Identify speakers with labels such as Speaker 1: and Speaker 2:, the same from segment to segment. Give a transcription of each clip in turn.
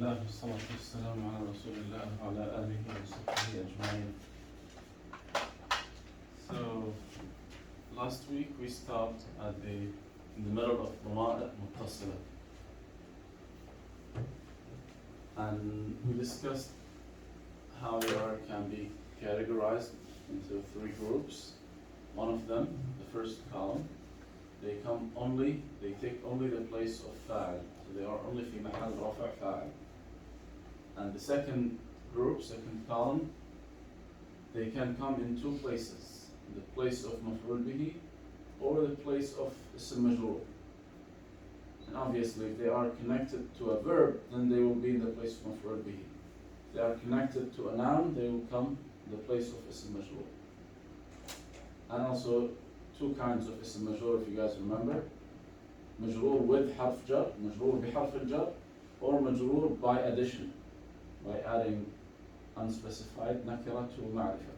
Speaker 1: الله والصلاة والسلام على رسول الله وعلى آله وصحبه أجمعين. So last week we stopped in the middle of ضمائر متصلة, and we discussed how they can be categorized into three groups. One of them, the first column, they take only the place of فاعل, so they are only في محل رفع فاعل. And the second group, second column, they can come in two places, the place of مفعول به or the place of اسم مجرور. And obviously if they are connected to a verb, then they will be in the place of مفعول به. If they are connected to a noun, they will come in the place of اسم مجرور. And also two kinds of اسم مجرور, if you guys remember. مجرور with حرف جر, مجرور بحرف الجر, or مجرور by addition, by adding unspecified nakira to ma'rifah,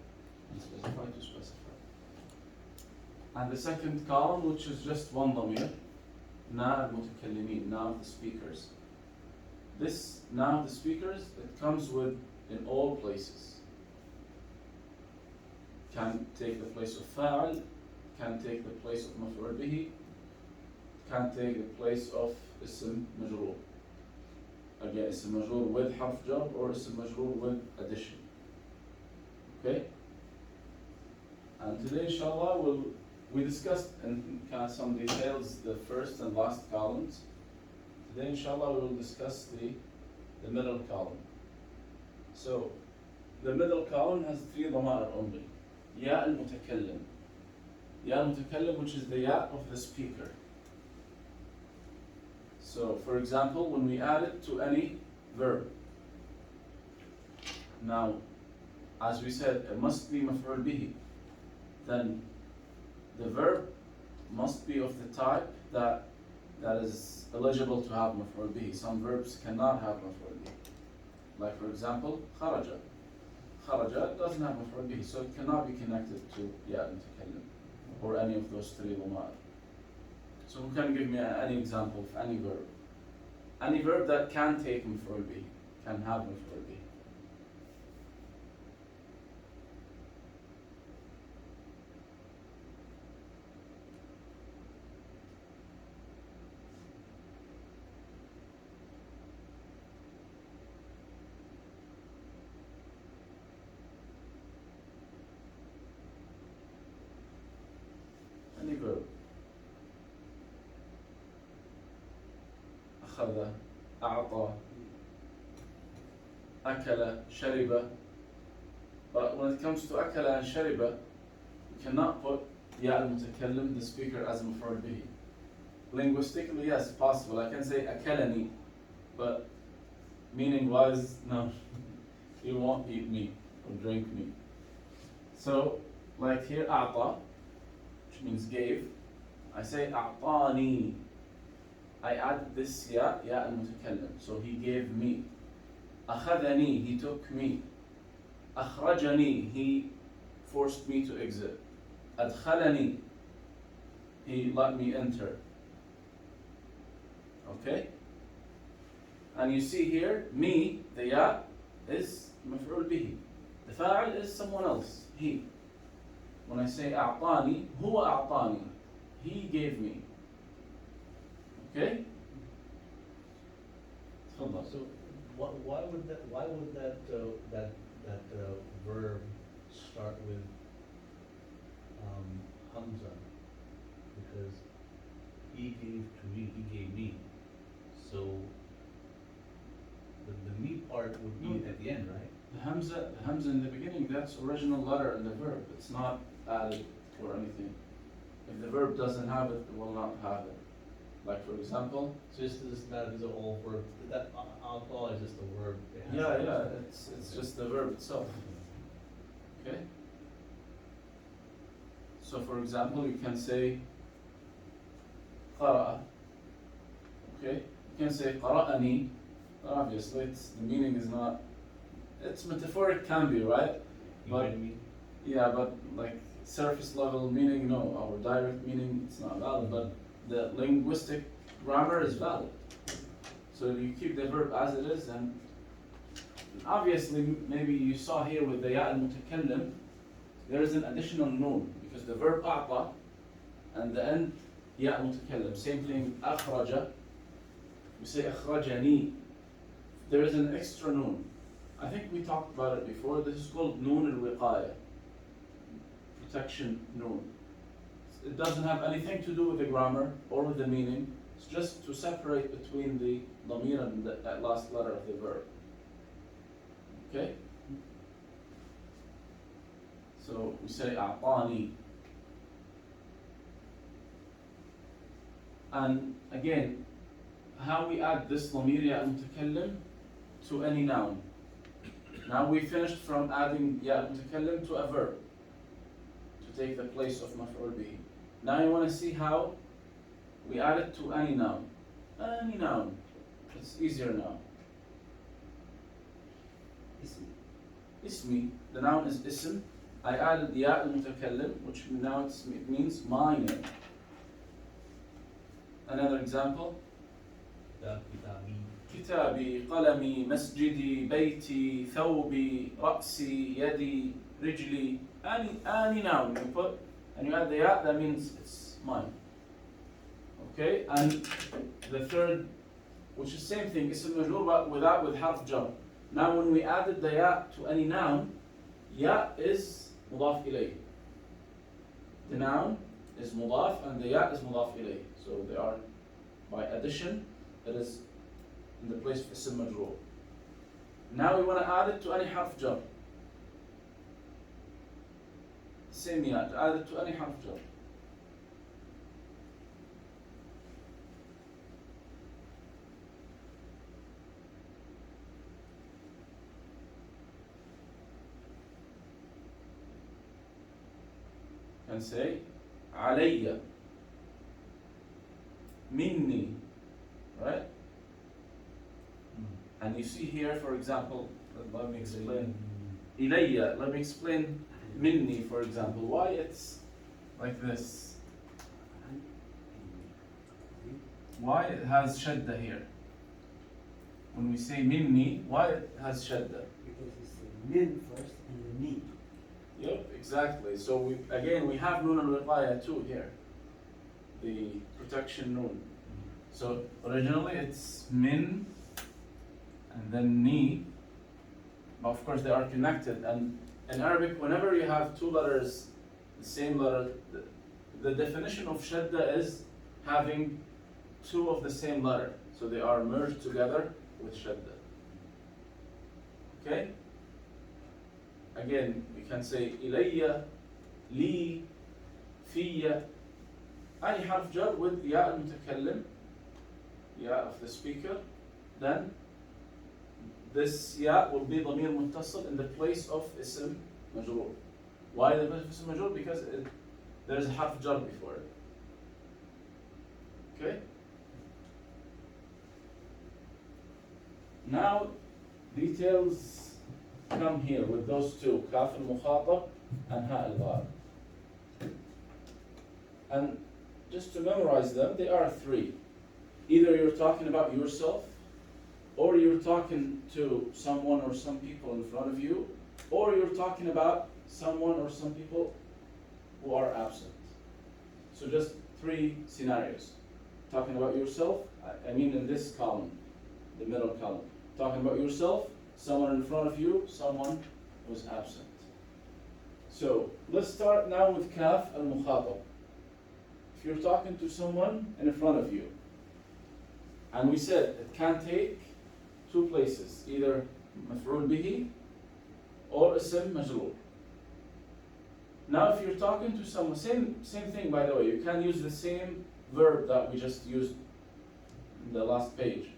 Speaker 1: unspecified to specified. And the second column, which is just one ضمير, na al-mutakallimin, na of the speakers. This na of the speakers, it comes with in all places. Can take the place of fa'al, can take the place of maf'ul bihi, can take the place of ism majroor. Again, ism majroor with harf jar or ism majroor with addition. Okay? And today, inshallah, we discussed in kind of some details the first and last columns. Today, inshallah, we will discuss the middle column. So, the middle column has three ضمائر only. Ya al-mutakallim. Ya al-mutakallim, which is the ya of the speaker. So, for example, when we add it to any verb, now, as we said, it must be maf'ul bihi. Then the verb must be of the type that is eligible to have maf'ul bihi. Some verbs cannot have maf'ul bihi. Like, for example, kharaja. Kharaja doesn't have maf'ul bihi, so it cannot be connected to ya al-mutakallim or any of those three ضمائر. So who can give me any example of any verb? Any verb that can take maf'ul bihi, can have maf'ul bihi. Any verb. أخذ, أعطى, أكل, شرب. But when it comes to أكل and شرب, you cannot put يا المتكلم, the speaker, as مفعول به. Linguistically, yes, possible. I can say أكلني, but meaning-wise, no. He won't eat meat or drink meat. So, like here, أعطى, which means gave. I say أعطاني. I add this ya al-mutakallim, so he gave me. أخذني, he took me. أخرجني, he forced me to exit. أدخلني, he let me enter. Okay? And you see here, me, the ya, is مفعول به. The fa'al is someone else, he. When I say أعطاني, هو أعطاني, he gave me. Okay?
Speaker 2: So why would that verb start with Hamza? Because he gave me. So the me part would be at the end, right?
Speaker 1: The hamza in the beginning, that's original letter in the verb. It's not added or anything. If the verb doesn't have it, it will not have it. Like, for example,
Speaker 2: So these are all verbs. That alcohol is just a verb.
Speaker 1: it's just the verb itself. Okay? So for example, you can say قرأ. Okay? You can say قرأني. Obviously, the meaning is not. It's metaphoric, can be, right?
Speaker 2: You know what I mean?
Speaker 1: Yeah, but like surface level meaning, no. Or direct meaning, it's not valid. But the linguistic grammar is valid. So you keep the verb as it is, and obviously maybe you saw here with the ya al-mutakallim, there is an additional noon because the verb a'ta and the end ya al-mutakallim. Same thing akhraja. We say akhrajani. There is an extra noon. I think we talked about it before. This is called noon al-wiqaya, protection noon. It doesn't have anything to do with the grammar or with the meaning. It's just to separate between the dhamir and that last letter of the verb. Okay? So we say a'tani. And again, how we add this dhamir ya al-mutakallim to any noun. Now we finished from adding ya al-mutakallim to a verb to take the place of maf'ul bihi. Now you want to see how we add it to any noun. Any noun. It's easier now. Ismi. The noun is ism. I added ya al-mutakallim, which now it means my name. Another example. كتابي قلمي مسجدي بيتي ثوبي رأسي يدي رجلي any noun you put and you add the ya, that means it's mine. Okay, and the third, which is same thing, ism majrur but with harf jar. Now when we added the ya to any noun, ya is mudaf ilayh. The noun is mudaf and the ya is mudaf ilayh. So they are by addition, it is in the place of ism majrur. Now we want to add it to any harf jar. Same ya, to add it to any harf jar. Can say alayya, minni, right? And you see here, for example, let me explain. Ilayya, let me explain minni, for example. Why it's like this? Why it has shadda here? When we say minni, why it has shadda?
Speaker 3: Because it's the min first and the ni.
Speaker 1: Yep, exactly. So we have nun al-wiqaya too here. The protection nun. So originally it's min and then ni. But of course they are connected. And in Arabic, whenever you have two letters, the same letter, the definition of shadda is having two of the same letter. So they are merged together with shadda. Okay? Again, we can say ilayya, li, fiyya. Any harf jar with ya al-mutakallim, ya of the speaker, then this ya will be dhamir muttasil in the place of ism majrur. Why the place of ism majrur? Because there is a harf jar before it. Okay? Now, details come here with those two, kaf al-mukhatab and ha al-ghaib. And just to memorize them, they are three. Either you're talking about yourself, or you're talking to someone or some people in front of you, or you're talking about someone or some people who are absent. So just three scenarios. Talking about yourself, I mean in this column, the middle column. Talking about yourself, someone in front of you, someone who's absent. So let's start now with kaf al-mukhatab. If you're talking to someone in front of you, and we said it can take two places, either maf'ul bihi or ism majrur. Now if you're talking to someone, same thing by the way, you can use the same verb that we just used in the last page,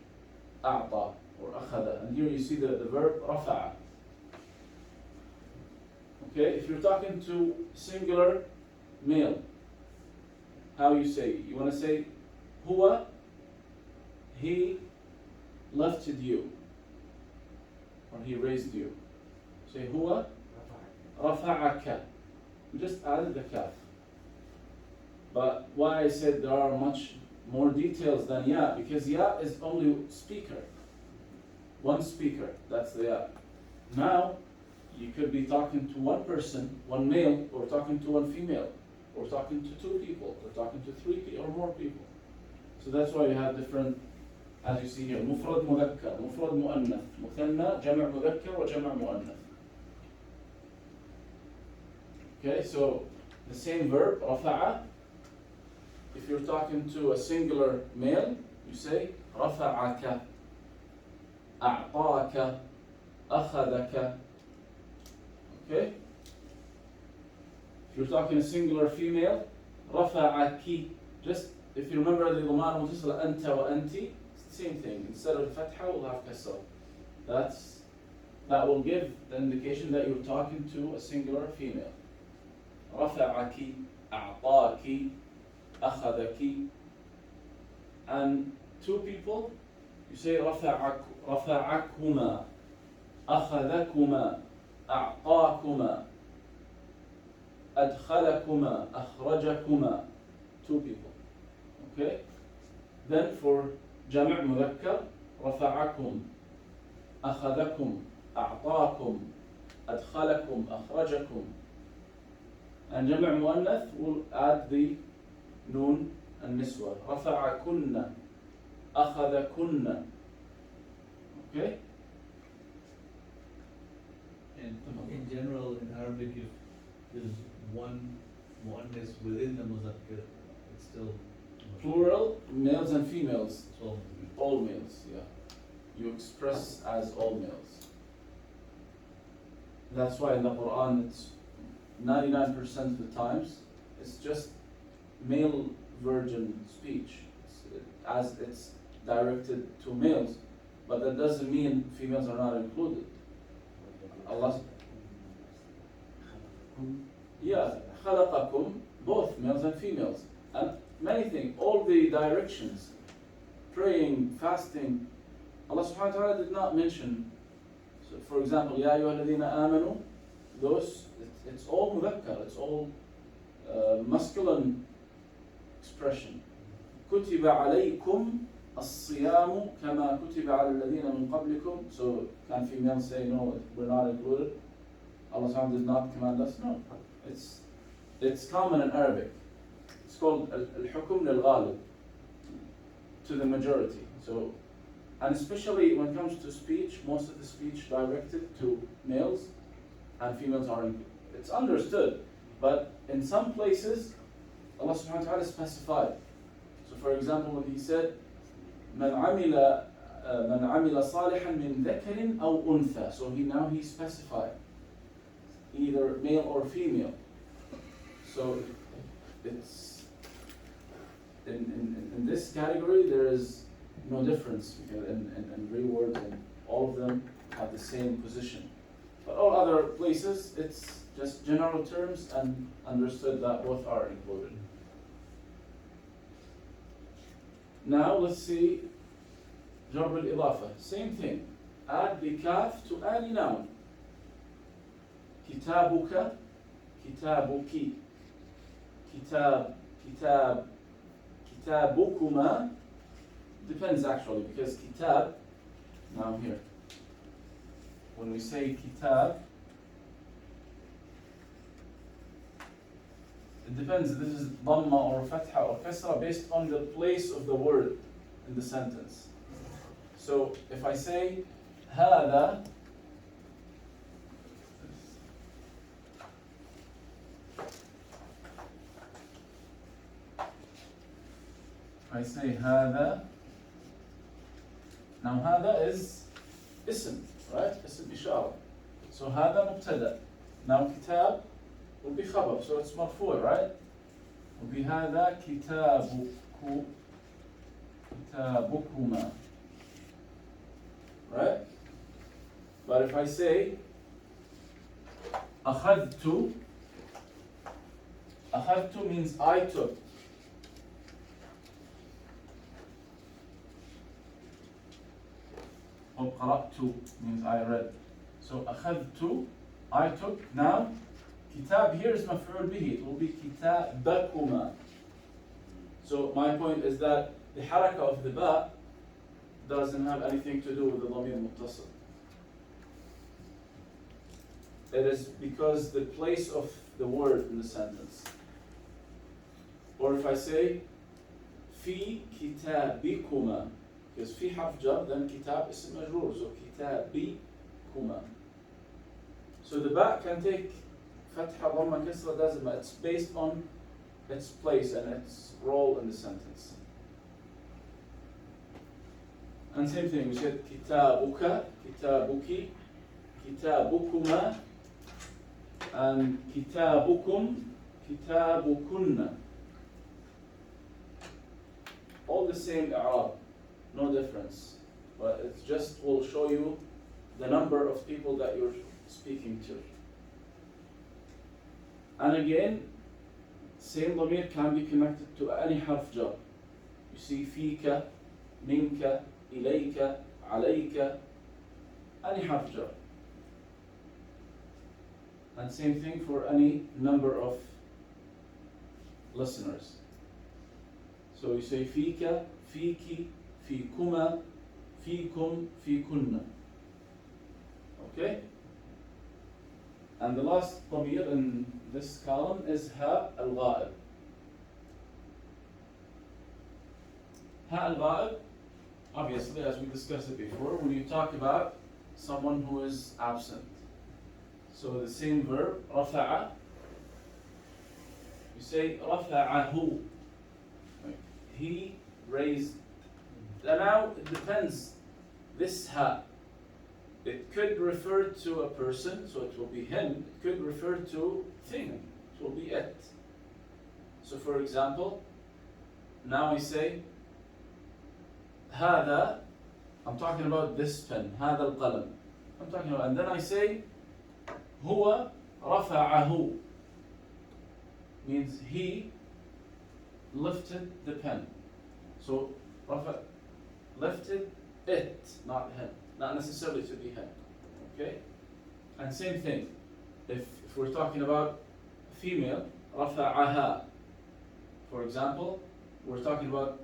Speaker 1: a'ta or akhada, and here you see the verb rafa'a. Okay, if you're talking to singular male, how you say? You want to say huwa, he lifted you, or he raised you. Say huwa rafa'aka. We just added the kaf. But why I said there are much more details than ya, because ya is only speaker. One speaker, that's the ya. Now, you could be talking to one person, one male, or talking to one female, or talking to two people, or talking to three people, or more people. So that's why you have different, as you see here, مفرد مذكر, مفرد مؤنث, مثنى, جمع مذكر, وجمع مؤنث. Okay, so the same verb, رفع. If you're talking to a singular male, you say رفعك, أعطاك, أخذك. Okay? If you're talking a singular female, رفعك. Just if you remember the ضمان متصلة أنت وأنتِ, it's the same thing. Instead of فتحة, we'll have كسرة. That will give the indication that you're talking to a singular female. رفعك, أعطاك, أخذك. And two people, you say رفعكما, أخذكما, أعطاكما, أدخلكما, أخرجكما. Two people. Okay? Then for جمع مذكر, رفعكم, أخذكم, أعطاكم, أدخلكم, أخرجكم. And جمع مؤنث will add the نون النسوة. رفعكن, أخذكن. Okay?
Speaker 2: And in general, in Arabic, if there's one muannas within the muzakkar, it's still
Speaker 1: Plural, males and females.
Speaker 2: it's all
Speaker 1: All males, yeah. You express as all males. That's why in the Quran, it's 99% of the times, it's just male virgin speech, as it's directed to males. But that doesn't mean females are not included. Allah, yeah, خلقكم, both males and females, and many things, all the directions, praying, fasting. Allah subhanahu wa ta'ala did not mention. So for example, يا أيها الذين آمنوا, those, it's all مذكر, it's all masculine expression. كتب عليكم الصيام كما كتب على الذين من قبلكم. So can females say no, we're not included? Allah subhanahu wa ta'ala did not command us? No. It's common in Arabic. It's called al-hukm lil-ghalib, to the majority. So, and especially when it comes to speech, most of the speech directed to males and females are included. It's understood, but in some places, Allah subhanahu wa ta'ala specified. So for example, when he said, من عمل صالحا من ذكر أو أنثى. So he specified either male or female. So it's in this category there is no difference, because in real words, and all of them have the same position. But all other places it's just general terms and understood that both are included. Now let's see جر الإضافة. Same thing. Add the kaf to any noun. كتابك, كتابك, كتاب, كتابكما. Depends actually, because kitab, now here, when we say kitab, it depends, this is dhamma or fatha or kasra based on the place of the word in the sentence. So if I say هذا, I say هذا, now هذا is اسم, right? اسم إشارة. So هذا مبتدأ. Now كتاب will be خبر, so it's مرفوع, right? will be هذا كتابك, كتابكما, right? But if I say أخذت, أخذت means I took. Or قرأت means I read. So أخذت, I took. Now kitab here is مفعول به. It will be كتابكما. So my point is that the haraka of the ba doesn't have anything to do with the ضمير متصل. It is because the place of the word in the sentence. Or if I say في كتابكما, because في حرف جر, then كتاب اسم مجرور, so كتابكما. So the ba can take فتحة ضمة كسرة لازمة. It's based on its place and its role in the sentence. And same thing, we said كتابك, كتابك, كتابكما, and كتابكم, كتابكن. All the same i'rab, no difference. But it just will show you the number of people that you're speaking to. And again, same ضمير can be connected to any harf jar. You see فيك, منك, إليك, عليك, any harf jar. And same thing for any number of listeners. So you say فيك, فيك, فيكما, فيكم, فيكن. Okay? And the last ضمير in this column is ها الغائب. ها الغائب, obviously, as we discussed it before, when you talk about someone who is absent. So the same verb, رفع, you say رفعه. He raised. And now it depends. This ha, it could refer to a person, so it will be him. It could refer to thing, it will be it. So for example, now I say هذا, I'm talking about this pen, هذا القلم. I'm talking about, and then I say هو رفعه, means he lifted the pen. So رفع, lifted it, not him, not necessarily to be him. Okay? And same thing, if we're talking about female, رفعها. For example, we're talking about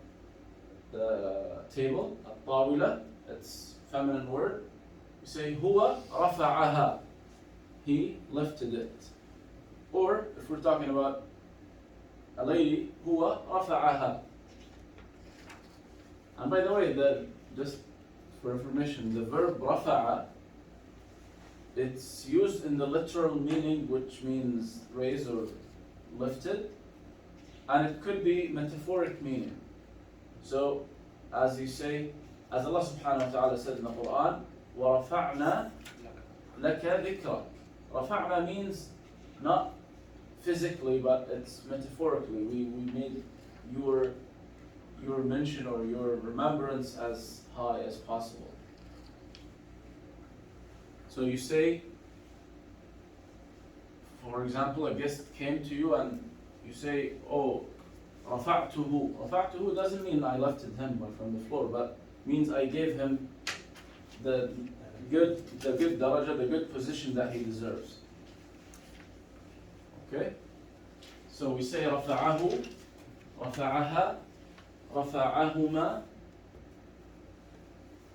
Speaker 1: the table, الطاولة, it's feminine word. We say هو رفعها, he lifted it. Or if we're talking about a lady, هو رفعها. And by the way, just for information, the verb رفع, it's used in the literal meaning, which means raise or lifted, and it could be metaphoric meaning. So, as you say, as Allah subhanahu wa ta'ala said in the Quran, وَرَفَعْنَا لَكَ ذِكْرَكَ. رَفَعْنَا means not physically, but it's metaphorically. We made your mention or your remembrance as high as possible. So you say, for example, a guest came to you and you say, oh, رفعته. رفعته doesn't mean I lifted him from the floor, but means I gave him the good daraja, the good position that he deserves. Okay? So we say رفعه, رفعها, رفعهما,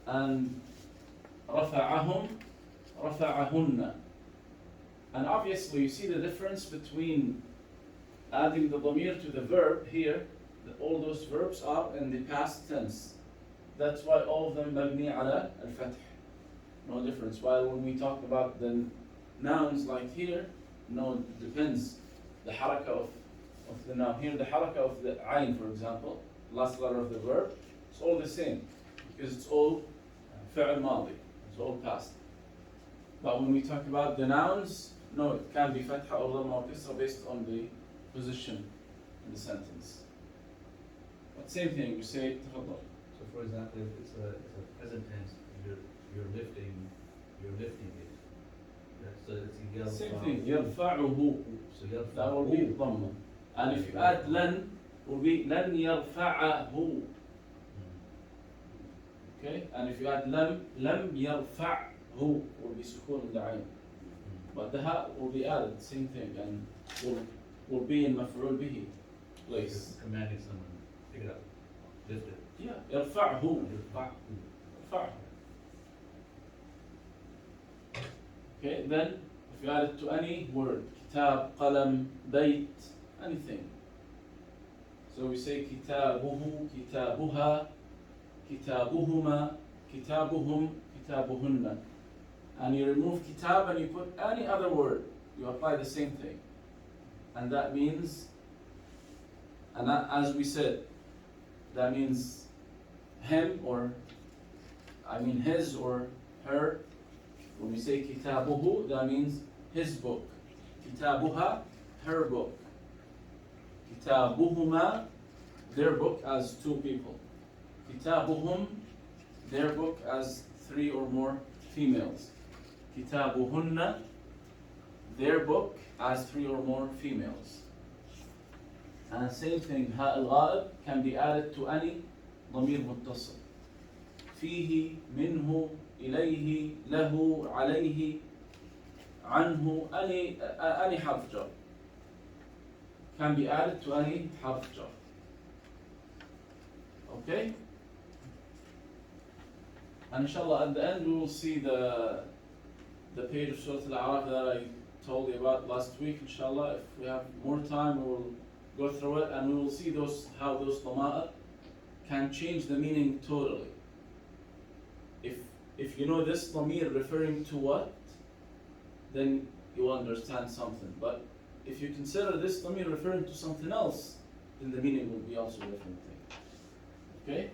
Speaker 1: and رفعهم, رفعهن. And obviously you see the difference between adding the ضمير to the verb here. All those verbs are in the past tense. That's why all of them مبني على الفتح. No difference. While when we talk about the nouns like here, no, it depends. The haraka of the noun. Here the haraka of the ayn, for example, last letter of the verb, it's all the same. Because it's all فعل ماضي. It's all past. But when we talk about the nouns, no, it can be فتحة or ضمة or كسرة based on the position in the sentence. But same thing, we say تفضل.
Speaker 2: So for example, if it's a present tense, you're lifting it. So it's يرفع.
Speaker 1: Same thing, يرفعه.
Speaker 2: So يرفع.
Speaker 1: That will be ضمة. And if you add لن, will be لن يرفعه. Okay? And if you add لم يرفعه, will be سكون in the عين. But the ha will be added, same thing, and will be in مفعول به place.
Speaker 2: Commanding someone. Pick it up. Lift it.
Speaker 1: Yeah, يرفعه.
Speaker 2: يرفعه.
Speaker 1: يرفعه. Okay, then if you add it to any word, كتاب, قلم, بيت, anything. So we say كتابه, كتابها, كتابهما, كتابهم, كتابهن. And you remove kitab and you put any other word. You apply the same thing. And that means, and that, as we said, that means him or, I mean his or her. When we say kitabuhu, that means his book. Kitabuha, her book. Kitabuhuma, their book as two people. Kitabuhum, their book as three or more females. Kitabuhunna, their book as three or more females. And same thing, ha al-ghaib can be added to any ضمير متصل. فيه, منه, إليه, له, عليه, عنه, any حرف jar can be added to any حرف jar. Okay? And inshallah at the end we will see the page of Surah Al-A'raf that I told you about last week. Inshallah, if we have more time we will go through it and we will see how those ضمائر can change the meaning totally. If you know this ضمير referring to what, then you will understand something. But if you consider this ضمير referring to something else, then the meaning will be also a different thing. Okay?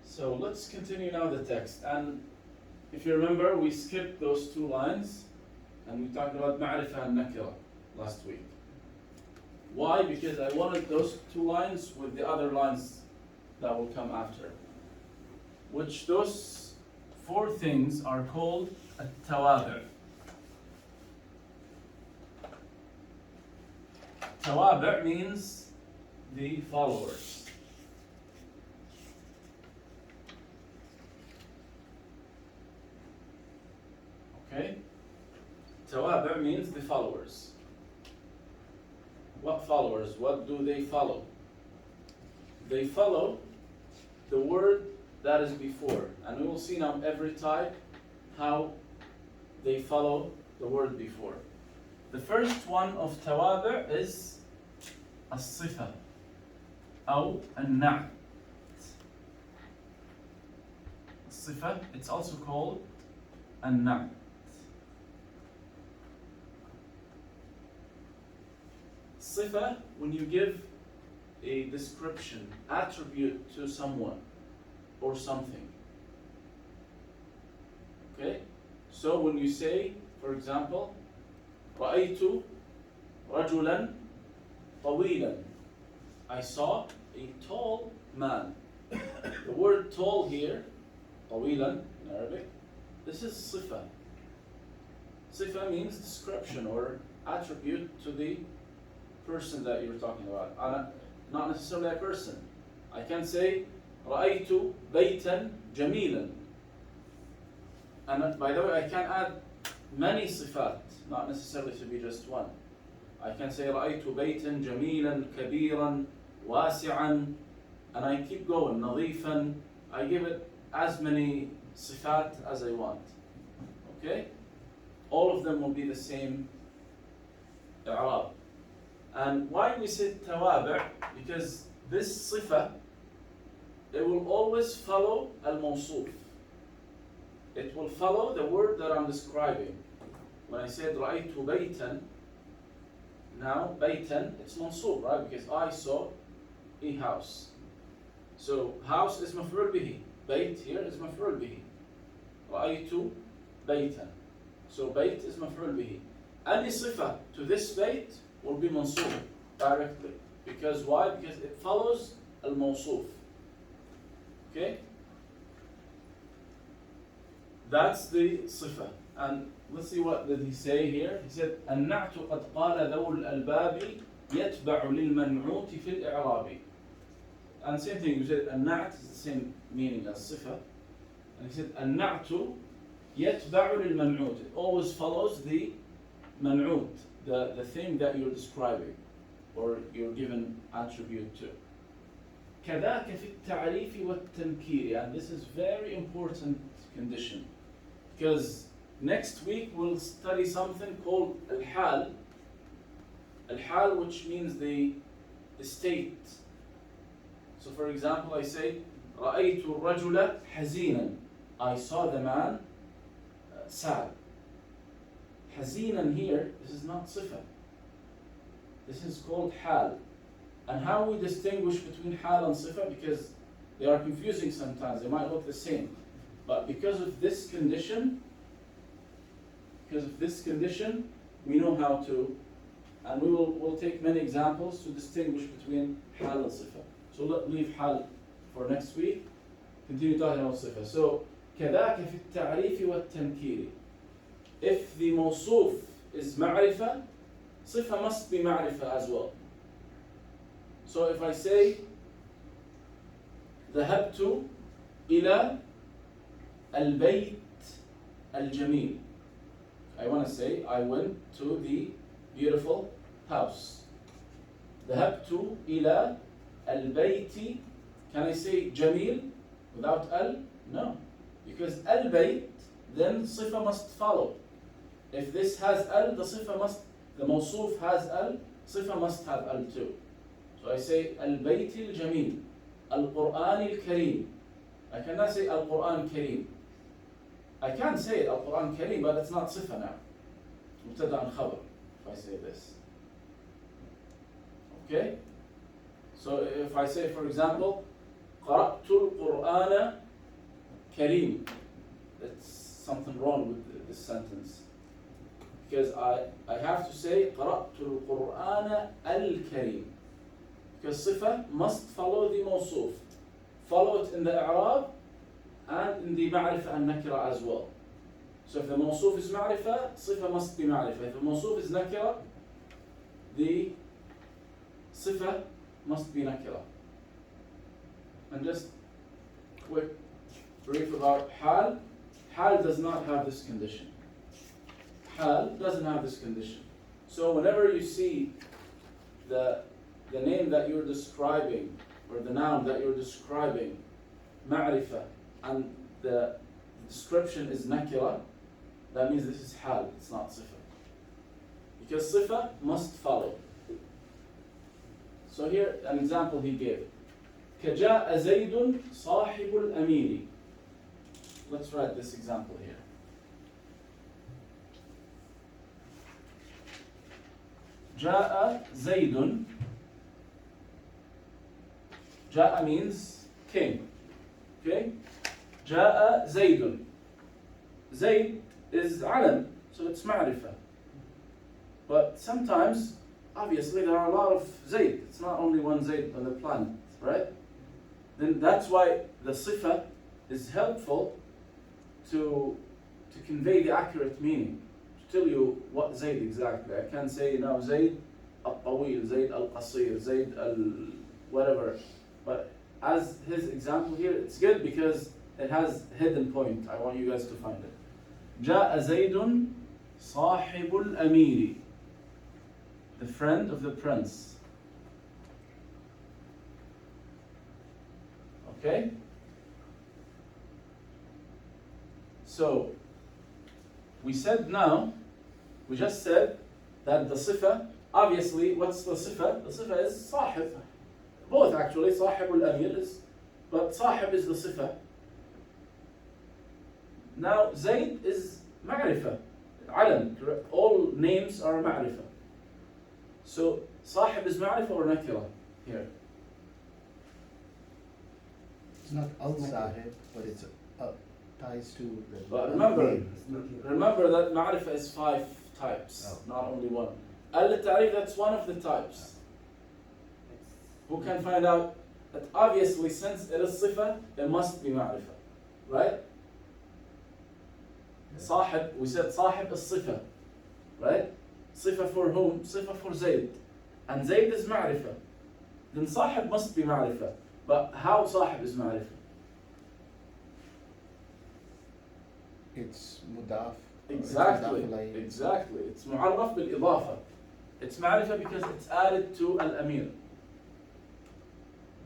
Speaker 1: So let's continue now the text. And if you remember, we skipped those two lines and we talked about ma'rifah and nakira last week. Why? Because I wanted those two lines with the other lines that will come after. Which those four things are called at-tawabi'. Tawabi' means the followers. Okay? Tawabi' means the followers. What followers? What do they follow? They follow the word that is before. And we will see now every type how they follow the word before. The first one of tawabi' is as-sifa أو النعت. As-sifa, it's also called an-na'at. Sifa, when you give a description, attribute to someone or something. Okay? So when you say, for example, رأيت رجلا طويلا, I saw a tall man. The word tall here, طويلا in Arabic, this is sifa. Sifa means description or attribute to the person that you're talking about. Not necessarily a person. I can say رأيت بيتا جميلا. And by the way, I can add many sifat, not necessarily to be just one. I can say رأيت بيتا جميلا كبيرا واسعا, and I keep going. نظيفا. I give it as many sifat as I want. Okay? All of them will be the same i'rab. And why we say tawabi'? Because this sifa, it will always follow al-mawsuf. It will follow the word that I'm describing. When I said رأيت بيتا, now بيتا, it's mansub, right? Because I saw a house. So house is مفعول به. بيت here is مفعول به. رأيت بيتا. So بيت is مفعول به. Any sifa to this bait will be mansub directly. Because why? Because it follows al-mawsuf. Okay? That's the sifa. And let's see what did he say here. He said, النعت قد قال ذو الألباب يتبع للمنعوت في الإعراب. And same thing, you said النعت is the same meaning as sifa. And he said النعت يتبع للمنعوت. It always follows the منعوت, the thing that you're describing or you're given attribute to. كذاك في التعريف والتنكير, and this is very important condition because next week we'll study something called al-hal, which means the state. So for example, I say رأيت الرجل حزينا, I saw the man sad. حزينا here, this is not صفة. This is called hal. And how we distinguish between hal and صفة, because they are confusing sometimes, they might look the same. But because of this condition, we know how to, and we'll take many examples to distinguish between hal and صفة. So leave hal for next week. Continue talking about صفة. So كذاك في التعريف والتنكير. If the موصوف is معرفة, صفة must be معرفة as well. So if I say ذهبت إلى البيت الجميل, I want to say I went to the beautiful house. ذهبت إلى البيت. Can I say جميل without al? No, because البيت, then صفة must follow. If this has al, the موصوف has al, صفة must have al too. So I say البيت الجميل, القرآن الكريم. I cannot say القرآن كريم. I can say القرآن كريم, but it's not صفة now. مبتدأ عن خبر if I say this. Okay? So if I say, for example, قرأت القرآن كريم, that's something wrong with this sentence. Because I have to say قرأت القرآن الكريم. Because صفة must follow the موصوف. Follow it in the إعراب and in the معرفة and نكرة as well. So if the موصوف is معرفة, صفة must be معرفة. If the موصوف is نكرة, the صفة must be نكرة. And just quick brief about حال. حال does not have this condition. حال doesn't have this condition. So whenever you see the name that you're describing or the noun that you're describing, معرفة, and the description is nakira, that means this is hal, it's not صفة. Because صفة must follow. So here an example he gave. كجاء زيد صاحب الأمير. Let's write this example here. جاء زيد. جاء means came. Okay? جاء زيد. زيد is علم, so it's معرفة. But sometimes, obviously, there are a lot of Zayd. It's not only one Zayd on the planet, right? Then that's why the صفة is helpful to convey the accurate meaning, to tell you what Zayd exactly. I can't say now Zayd al-Tawil, Zayd al-Qasir, Zayd al-whatever. But as his example here, it's good because it has hidden point. I want you guys to find it. جاء زيد صاحب الأمير, the friend of the prince. Okay? So, we just said that the صفة, obviously, what's the صفة? The صفة is صاحب. Both actually, صاحب الأمير is, but صاحب is the صفة. Now, Zayd is معرفة, علم. All names are معرفة. So, صاحب is معرفة or nakira here?
Speaker 4: It's not al-sahib, but it's ties to the.
Speaker 1: But remember
Speaker 4: name.
Speaker 1: that معرفة is 5 types,
Speaker 4: Oh.
Speaker 1: not only one. Al-Ta'rif, that's one of the types. Who can find out that obviously since it is صفة, it must be معرفة, right? صاحب, we said صاحب is صفة, right? صفة for whom? صفة for Zayd. And Zayd is معرفة. Then صاحب must be معرفة. But how صاحب is معرفة?
Speaker 4: It's mudaf
Speaker 1: Exactly,
Speaker 4: مضاف إليه.
Speaker 1: exactly. It's معرف بالإضافة. It's معرفة because it's added to al-amir.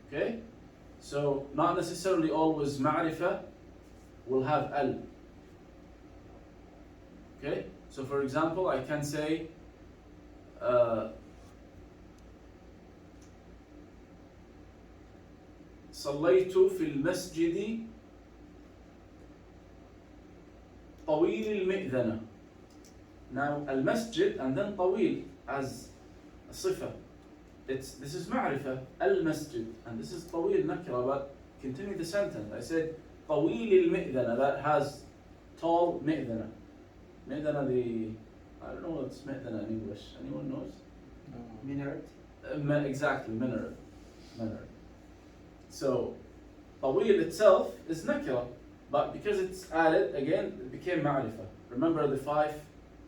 Speaker 1: Okay? So not necessarily always معرفة will have al. Okay? So for example, I can say صليت في المسجد طويل المئذنة. Now المسجد and then طويل as a صفة. This is معرفة المسجد and this is طويل نكرة, but continue the sentence. I said طويل المئذنة, that has tall مئذنة. مئذنة I don't know what's مئذنة in English. Anyone knows?
Speaker 3: Minaret.
Speaker 1: Exactly, minaret. Minaret. So طويل itself is nakira, but because it's added again, it became ma'rifah. Remember the 5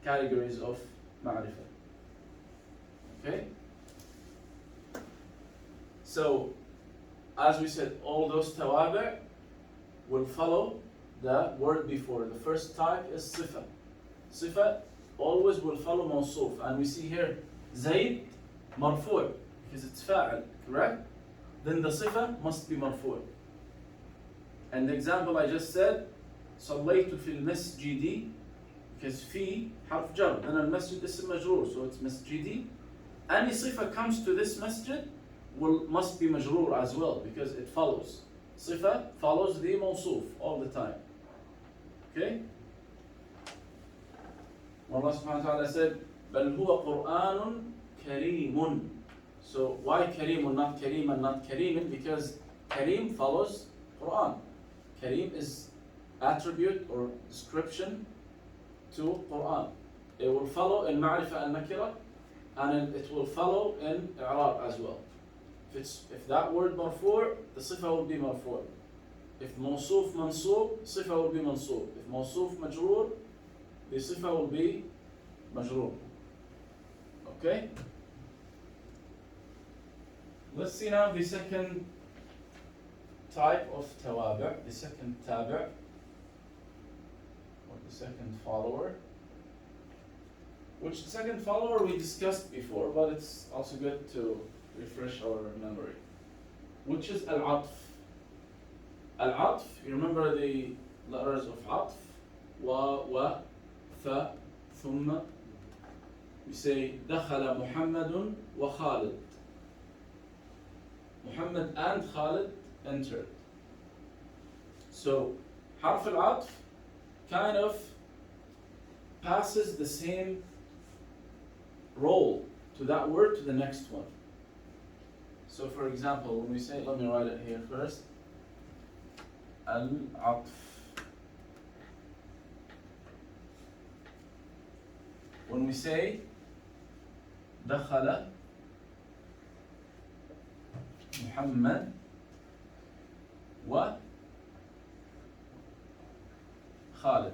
Speaker 1: categories of ma'rifah. Okay? So as we said, all those tawabi' will follow the word before. The first type is sifa. Sifa always will follow mawsuf, and we see here Zayd marfu' because it's fa'al, correct? Then the sifa must be marfu'. And the example I just said, صليت في المسجد, because في حرف جر, then المسجد اسم مجرور, so it's مسجدي. Any sifa comes to this masjid must be majroor as well, because it follows. Sifa follows the mawsuf all the time. Okay? Allah subhanahu wa ta'ala said, بل هو قرآن كريم. So why كريم not كريم and not كريم? Because كريم follows Quran. Kareem is attribute or description to Quran. It will follow in Ma'rifah and Nakira, and it will follow in I'rab as well. If that word marfu', the sifa will be marfu'. If mawsuf mansub, sifa will be mansub. If mawsuf majroor, the sifa will be majroor. Okay? Let's see now the second type of tawabi', the second tabi', or the second follower. Which the second follower we discussed before, but it's also good to refresh our memory. Which is al-atf. Al-atf, you remember the letters of atf? Wa, fa, thumma. We say, دخل محمد وخالد. Muhammad and Khalid entered. So, harf al-atf kind of passes the same role to that word to the next one. So for example, when we say, let me write it here first, al-atf. When we say, دخل محمد و Khalid.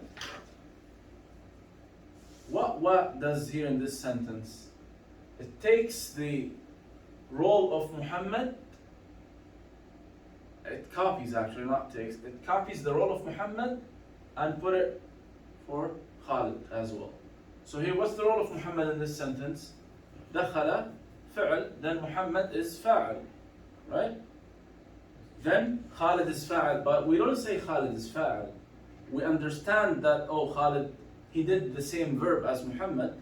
Speaker 1: What does here in this sentence? It takes the role of Muhammad, it copies actually, not takes, it copies the role of Muhammad and put it for Khalid as well. So here, what's the role of Muhammad in this sentence? دخل فعل, then Muhammad is fa'al, right? Then Khalid is fa'al, but we don't say Khalid is fa'al. We understand that, oh, Khalid, he did the same verb as Muhammad,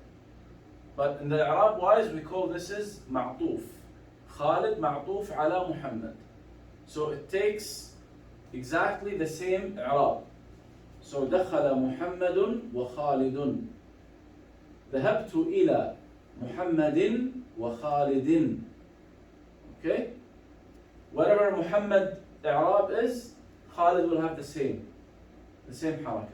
Speaker 1: but in the Arab wise, we call this is ma'tuf. Khalid ma'tuf ala Muhammad. So it takes exactly the same Arab. So دخل محمد وخالد. ذهبت إلى محمد وخالد. Okay? Whatever Muhammad Arab is, Khalid will have the same haraka.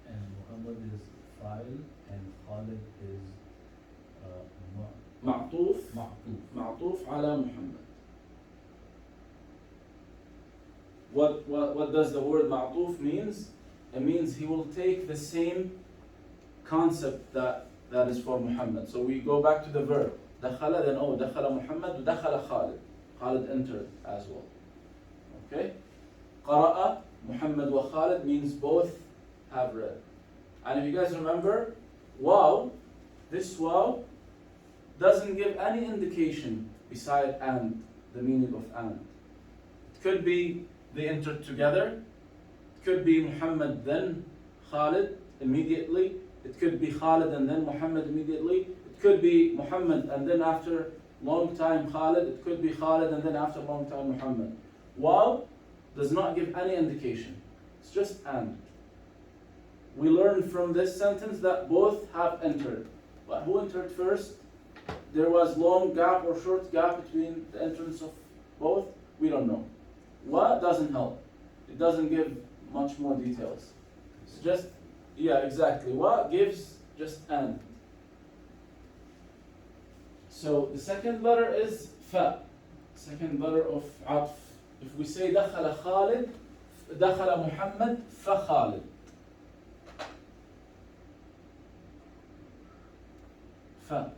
Speaker 2: And Muhammad is fa'il and Khalid is
Speaker 1: معطوف
Speaker 2: ma'tuf.
Speaker 1: معطوف على محمد. What does the word معطوف means? It means he will take the same concept that is for Muhammad. So we go back to the verb. دخل, then دخل محمد ودخل خالد. Khalid entered as well. Okay? قرأ Muhammad wa Khalid means both have read. And if you guys remember, wow, this wow doesn't give any indication beside and, the meaning of and. It could be they entered together. It could be Muhammad then Khalid immediately. It could be Khalid and then Muhammad immediately. It could be Muhammad and then after long time Khalid. It could be Khalid and then after long time Muhammad. Wow does not give any indication. It's just and. We learn from this sentence that both have entered. But who entered first? There was long gap or short gap between the entrance of both? We don't know. What doesn't help. It doesn't give much more details. It's just, yeah, exactly. What gives just and. So the second letter is fa. Second letter of عطف. If we say دخل خالد, دخل محمد فخالد. fa.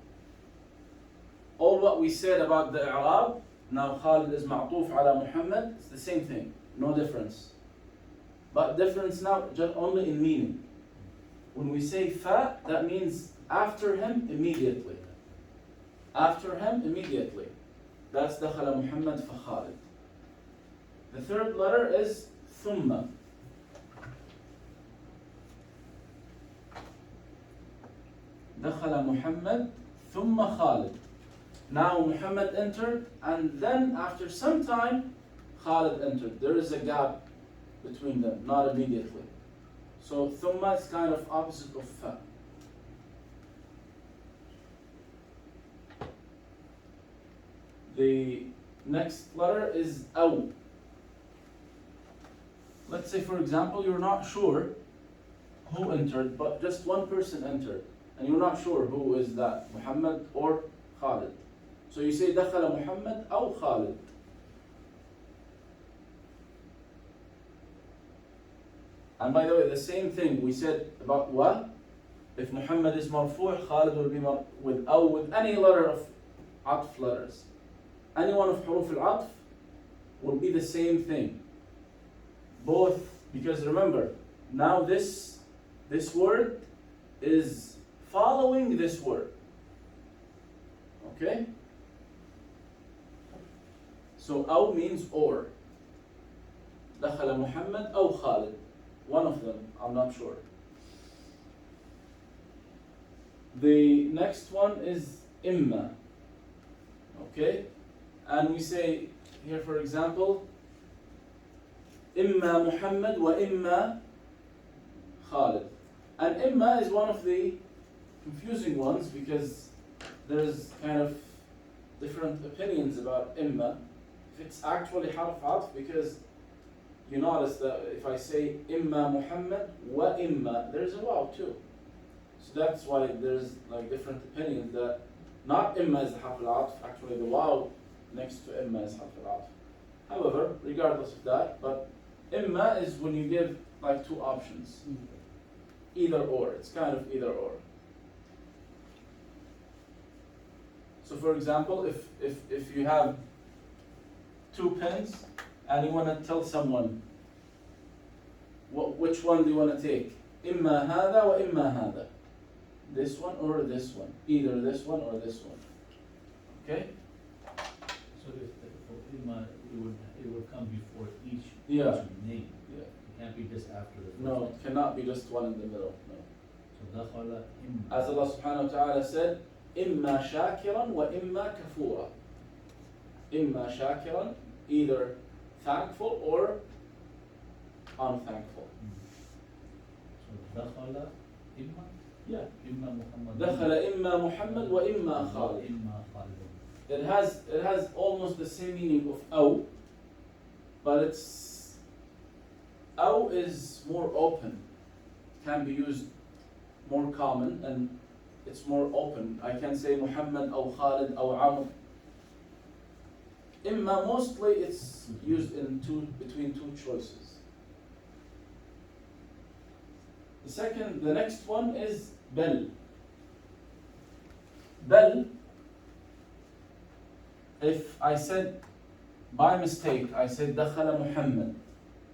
Speaker 1: All what we said about the i'rab, now Khalid is معطوف على Muhammad, it's the same thing, no difference. But difference now just only in meaning. When we say fa, that means after him immediately. After him immediately. That's دخل محمد فخالد. The third letter is ثم. دخل محمد ثم خالد. Now Muhammad entered, and then after some time, Khalid entered. There is a gap between them, not immediately. So ثم is kind of opposite of fa. The next letter is أو. Let's say, for example, you're not sure who entered, but just one person entered, and you're not sure who is that, Muhammad or Khalid. So you say دخل محمد أو خالد. And by the way, the same thing we said about wa. If Muhammad is marfu', Khalid will be with أو, with any letter of عطف letters. Any one of حروف العطف will be the same thing. Both, because remember, now this word is following this word. Okay? So أو means or. دخل محمد أو خالد. One of them, I'm not sure. The next one is إما. Okay? And we say here, for example, إما محمد وإما خالد. And إما is one of the confusing ones because there's kind of different opinions about إما. If it's actually حرف عطف, because you notice that if I say إما محمد وإما, there's a واو too. So that's why there's like different opinions that not إما is the حرف العطف, actually the واو next to إما is حرف العطف. However, regardless of that, but إما is when you give like two options. Either or, it's kind of either or. So for example, if you have two pens and you want to tell someone which one do you want to take? إما هذا وإما هذا. This one or this one. Either this one or this one. Okay?
Speaker 2: So if for Ima, it would come before each
Speaker 1: Yeah.
Speaker 2: name.
Speaker 1: Yeah.
Speaker 2: It can't be just after the first
Speaker 1: No,
Speaker 2: name.
Speaker 1: it cannot be just one in the middle. No.
Speaker 2: So دخل إما.
Speaker 1: As Allah subhanahu wa ta'ala said, إما شاكرا وإما كفورا. إما شاكرا, either thankful or unthankful.
Speaker 2: So دخل إما.
Speaker 1: Yeah.
Speaker 2: إما محمد.
Speaker 1: دخل إما محمد وإما خالد.
Speaker 2: إما خالد.
Speaker 1: It has almost the same meaning of أو, but it's أو is more open, can be used more common, and it's more open. I can say Muhammad أو خالد أو عمر. إما mostly it's used in between two choices. The next one is بل. بل, if I said by mistake, I said دخل محمد,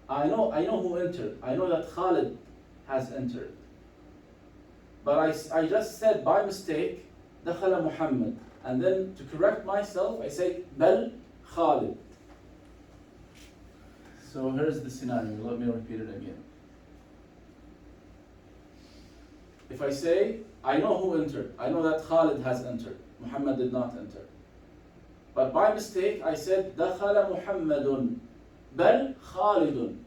Speaker 1: I know who entered. I know that Khalid has entered. But I just said by mistake, دخل Muhammad. And then to correct myself, I say, بل Khalid. So here's the scenario. Let me repeat it again. If I say, I know who entered. I know that Khalid has entered. Muhammad did not enter. But by mistake, I said, دخل محمد بل خالد.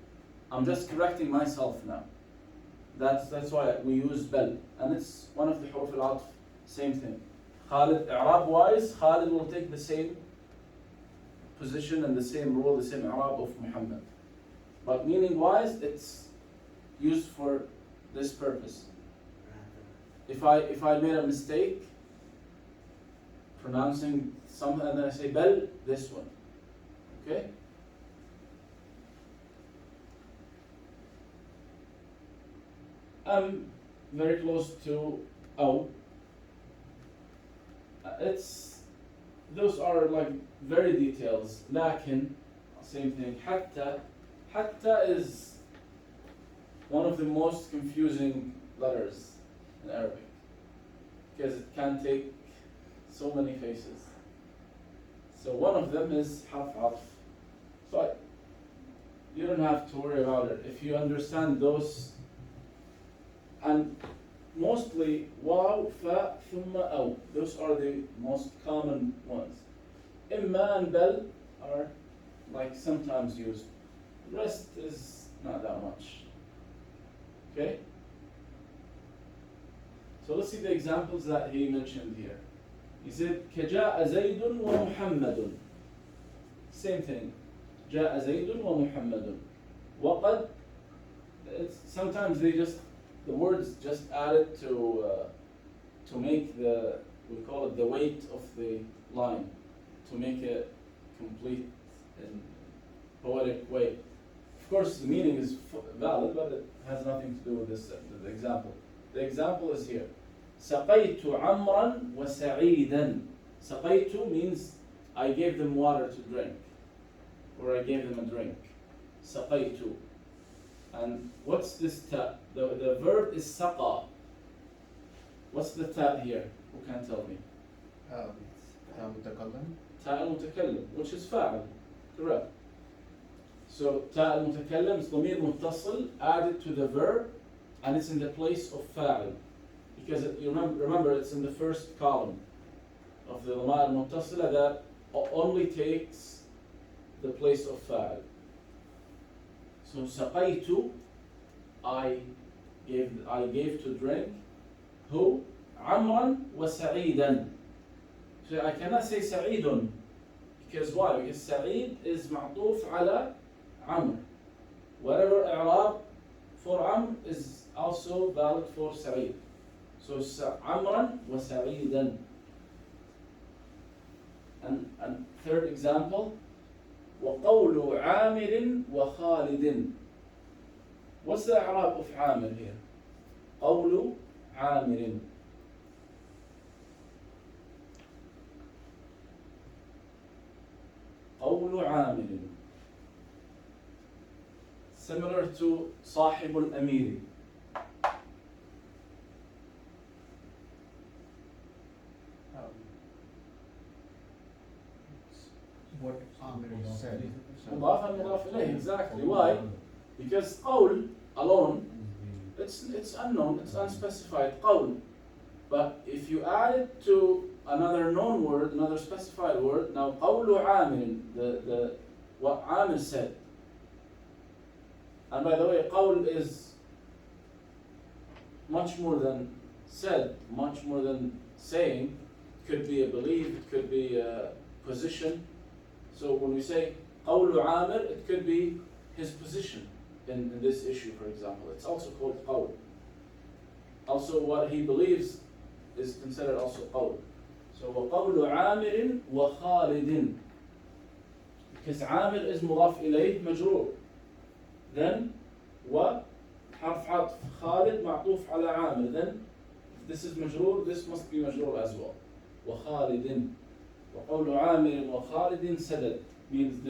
Speaker 1: I'm just correcting myself now. That's why we use bel. And it's one of the huruf al-atf. Same thing. Khalid, i'rab wise, Khalid will take the same position and the same rule, the same i'rab of Muhammad. But meaning wise, it's used for this purpose. If I made a mistake pronouncing something and then I say bel, this one. Okay? I'm very close to أو. Those are like very details. لكن, same thing. حتى is one of the most confusing letters in Arabic because it can take so many faces. So one of them is حرف عطف. So you don't have to worry about it. If you understand those, and mostly واو, فا, ثم أو. Those are the most common ones. إما and bel are like sometimes used. The rest is not that much. Okay? So let's see the examples that he mentioned here. He said, كجاء زيد ومحمد. Same thing. جاء زيد ومحمد. وقد. Sometimes the words just added to make we call it the weight of the line, to make it complete in poetic way. Of course, the meaning is valid, but it has nothing to do with this the example. The example is here. سقيت عمرا وسعيدا. سقيت means I gave them water to drink, or I gave them a drink. سقيت. And what's this ta? The verb is saqa. What's the ta here? Who can tell me?
Speaker 4: تا متكلم.
Speaker 1: Ta al-mutakallim, which is fa'al. Correct. So ta al-mutakallim is ضمير متصل added to the verb, and it's in the place of fa'al. Because you remember it's in the first column of the ضمائر المتصلة that only takes the place of fa'al. So سقيت, I gave to drink. Who? عمرا وسعيدا. So I cannot say سعيد, because why? Because سعيد is معطوف على عمر. Whatever إعراب for عمر is also valid for سعيد. So عمرا وسعيدا. And third example, وقول عامر وخالد. What's the إعراب of عامر here? قول عامر. قول عامر. Similar to صاحب الأمير.
Speaker 4: What Amir said.
Speaker 1: مضاف مضاف إليه. Exactly. Why? Because قول alone, it's unknown, it's unspecified. قول. But if you add it to another known word, another specified word, now قول عامر, what Amir said. And by the way, قول is much more than said, much more than saying. It could be a belief, it could be a position. So when we say قول عامر, it could be his position in this issue, for example. It's also called قول. Also, what he believes is considered also قول. So وقول عامر وخالد. Because عامر is مضاف إليه مجرور. Then وحرف عطف خالد معطوف على عامر. Then if this is مجرور, this must be مجرور as well. وخالد. وقول عامر وخالد سدد means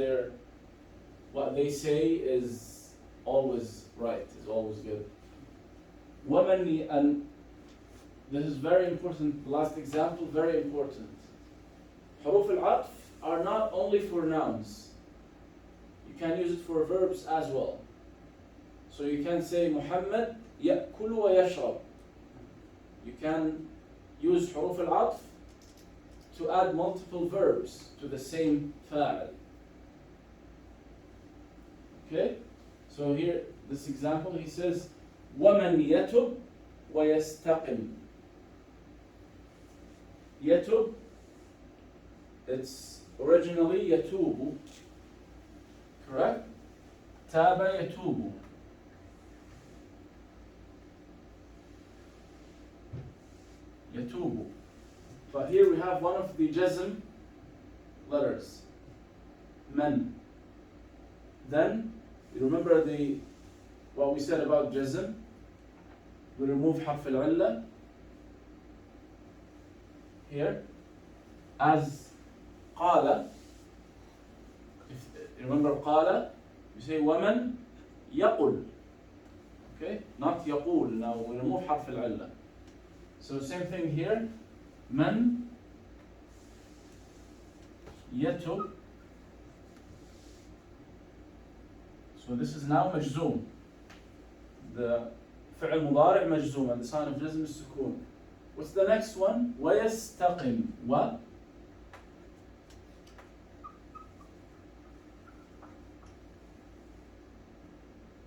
Speaker 1: what they say is always right, is always good. ومن, and this is very important, last example, very important. حروف العطف are not only for nouns. You can use it for verbs as well. So you can say محمد يأكل ويشرب. You can use حروف العطف to add multiple verbs to the same فاعل. Okay? So here, this example, he says ومن يتب ويستقم. يتب, it's originally يتوب, correct? تاب يتوب. يتوب. But here we have one of the jazm letters, من. Then, you remember what we said about jazm? We remove حرف العلة here as قال. If you remember قال, you say ومن يقل. Okay, not يقول. Now we remove حرف العلة. So same thing here. من يتب. So this is now مجزوم. The فعل مضارع مجزوم and the sign of جزم is سكون. What's the next one? ويستقم. و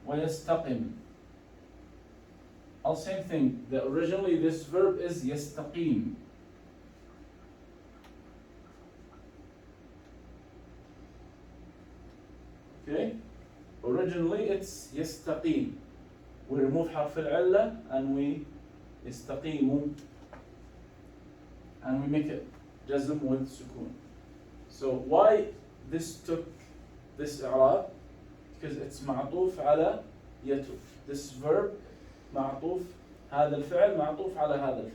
Speaker 1: ويستقم. All same thing. Originally this verb is يستقيم. Okay? Originally it's يستقيم. We remove حرف العلة and we يستقيم and we make it جزم with سكون. So why this took this إعراب? Because it's معطوف على يتب. This verb معطوف, هذا الفعل معطوف على هذا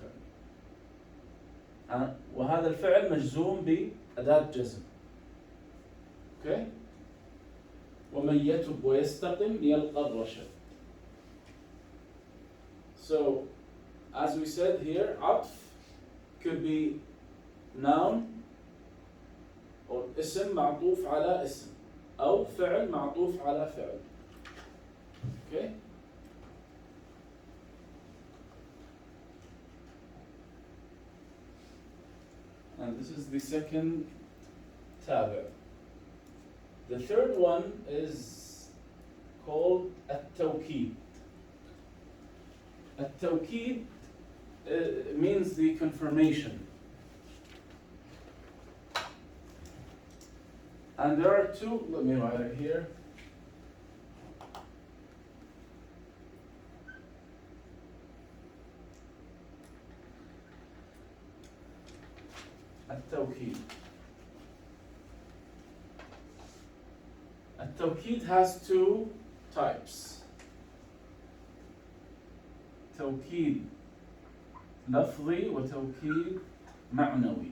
Speaker 1: الفعل. وهذا الفعل مجزوم بأداة جزم. Okay? ومن يتب ويستقم يلقى الرشد. So, as we said here, عطف could be noun or اسم معطوف على اسم أو فعل معطوف على فعل. Okay? And this is the second تابع. The third one is called التوكيد. التوكيد means the confirmation. And there are two, let me write it here. التوكيد. التوكيد has two types. توكيد لفظي وتوكيد معنوي.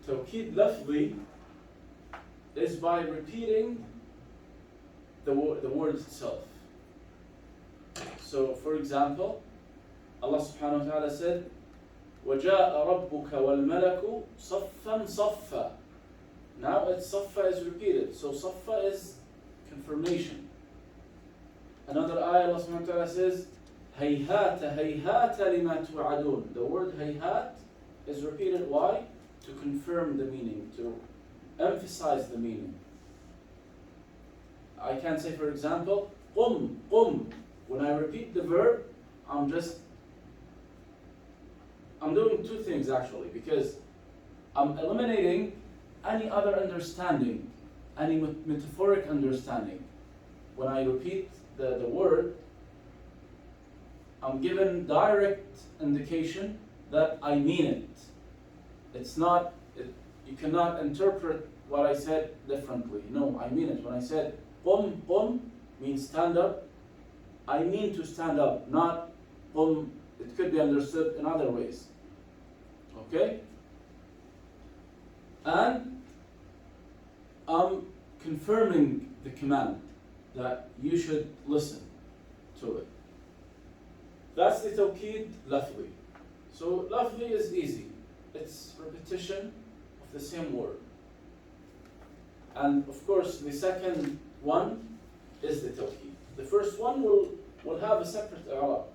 Speaker 1: توكيد لفظي is by repeating the word itself. So, for example, Allah subhanahu wa ta'ala said, وَجَاءَ رَبُّكَ وَالْمَلَكُ صَفًّا صَفًّا. Now it's صَفًّا is repeated. So صَفًّا is confirmation. Another ayah, Allah subhanahu wa ta'ala says, هَيْهَاتَ هَيْهَاتَ لِمَا تُوعَدُونَ. The word هَيْهَات is repeated. Why? To confirm the meaning, to emphasize the meaning. I can say, for example, قُم قُم. When I repeat the verb, I'm doing two things actually, because I'm eliminating any other understanding, any metaphoric understanding. When I repeat the word, I'm given direct indication that I mean it. It's not, you cannot interpret what I said differently. No, I mean it. When I said قُم قُم means stand up, I mean to stand up, not قم. It could be understood in other ways. Okay? And I'm confirming the command that you should listen to it. That's the tawqid lafzi. So lafzi is easy. It's repetition of the same word. And of course the second one is the tawqid. The first one will have a separate i'rab.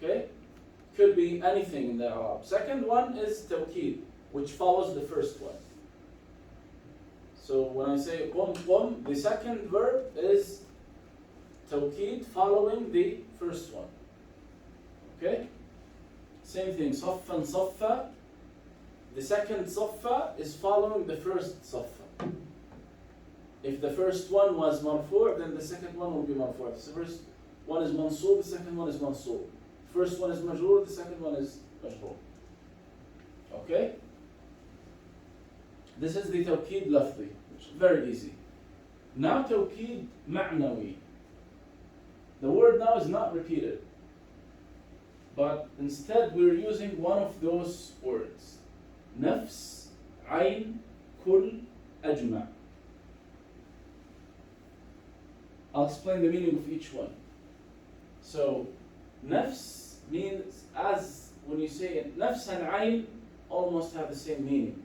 Speaker 1: Okay? Could be anything in the i'rab. Second one is tawqid, which follows the first one. So when I say qum qum, the second verb is tawqid following the first one. Okay? Same thing, saffan saffa. The second saffa is following the first saffa. If the first one was marfu', then the second one will be marfu'. The first one is mansoob, the second one is mansoob. First one is majroor, the second one is majroor. Okay? This is the tawqid lafzi, which is very easy. Now tawqid ma'nawi. The word now is not repeated, but instead we're using one of those words. Nafs, ayn, kul, ajma'. I'll explain the meaning of each one. So, nafs means, as when you say it, nafs and ayn almost have the same meaning.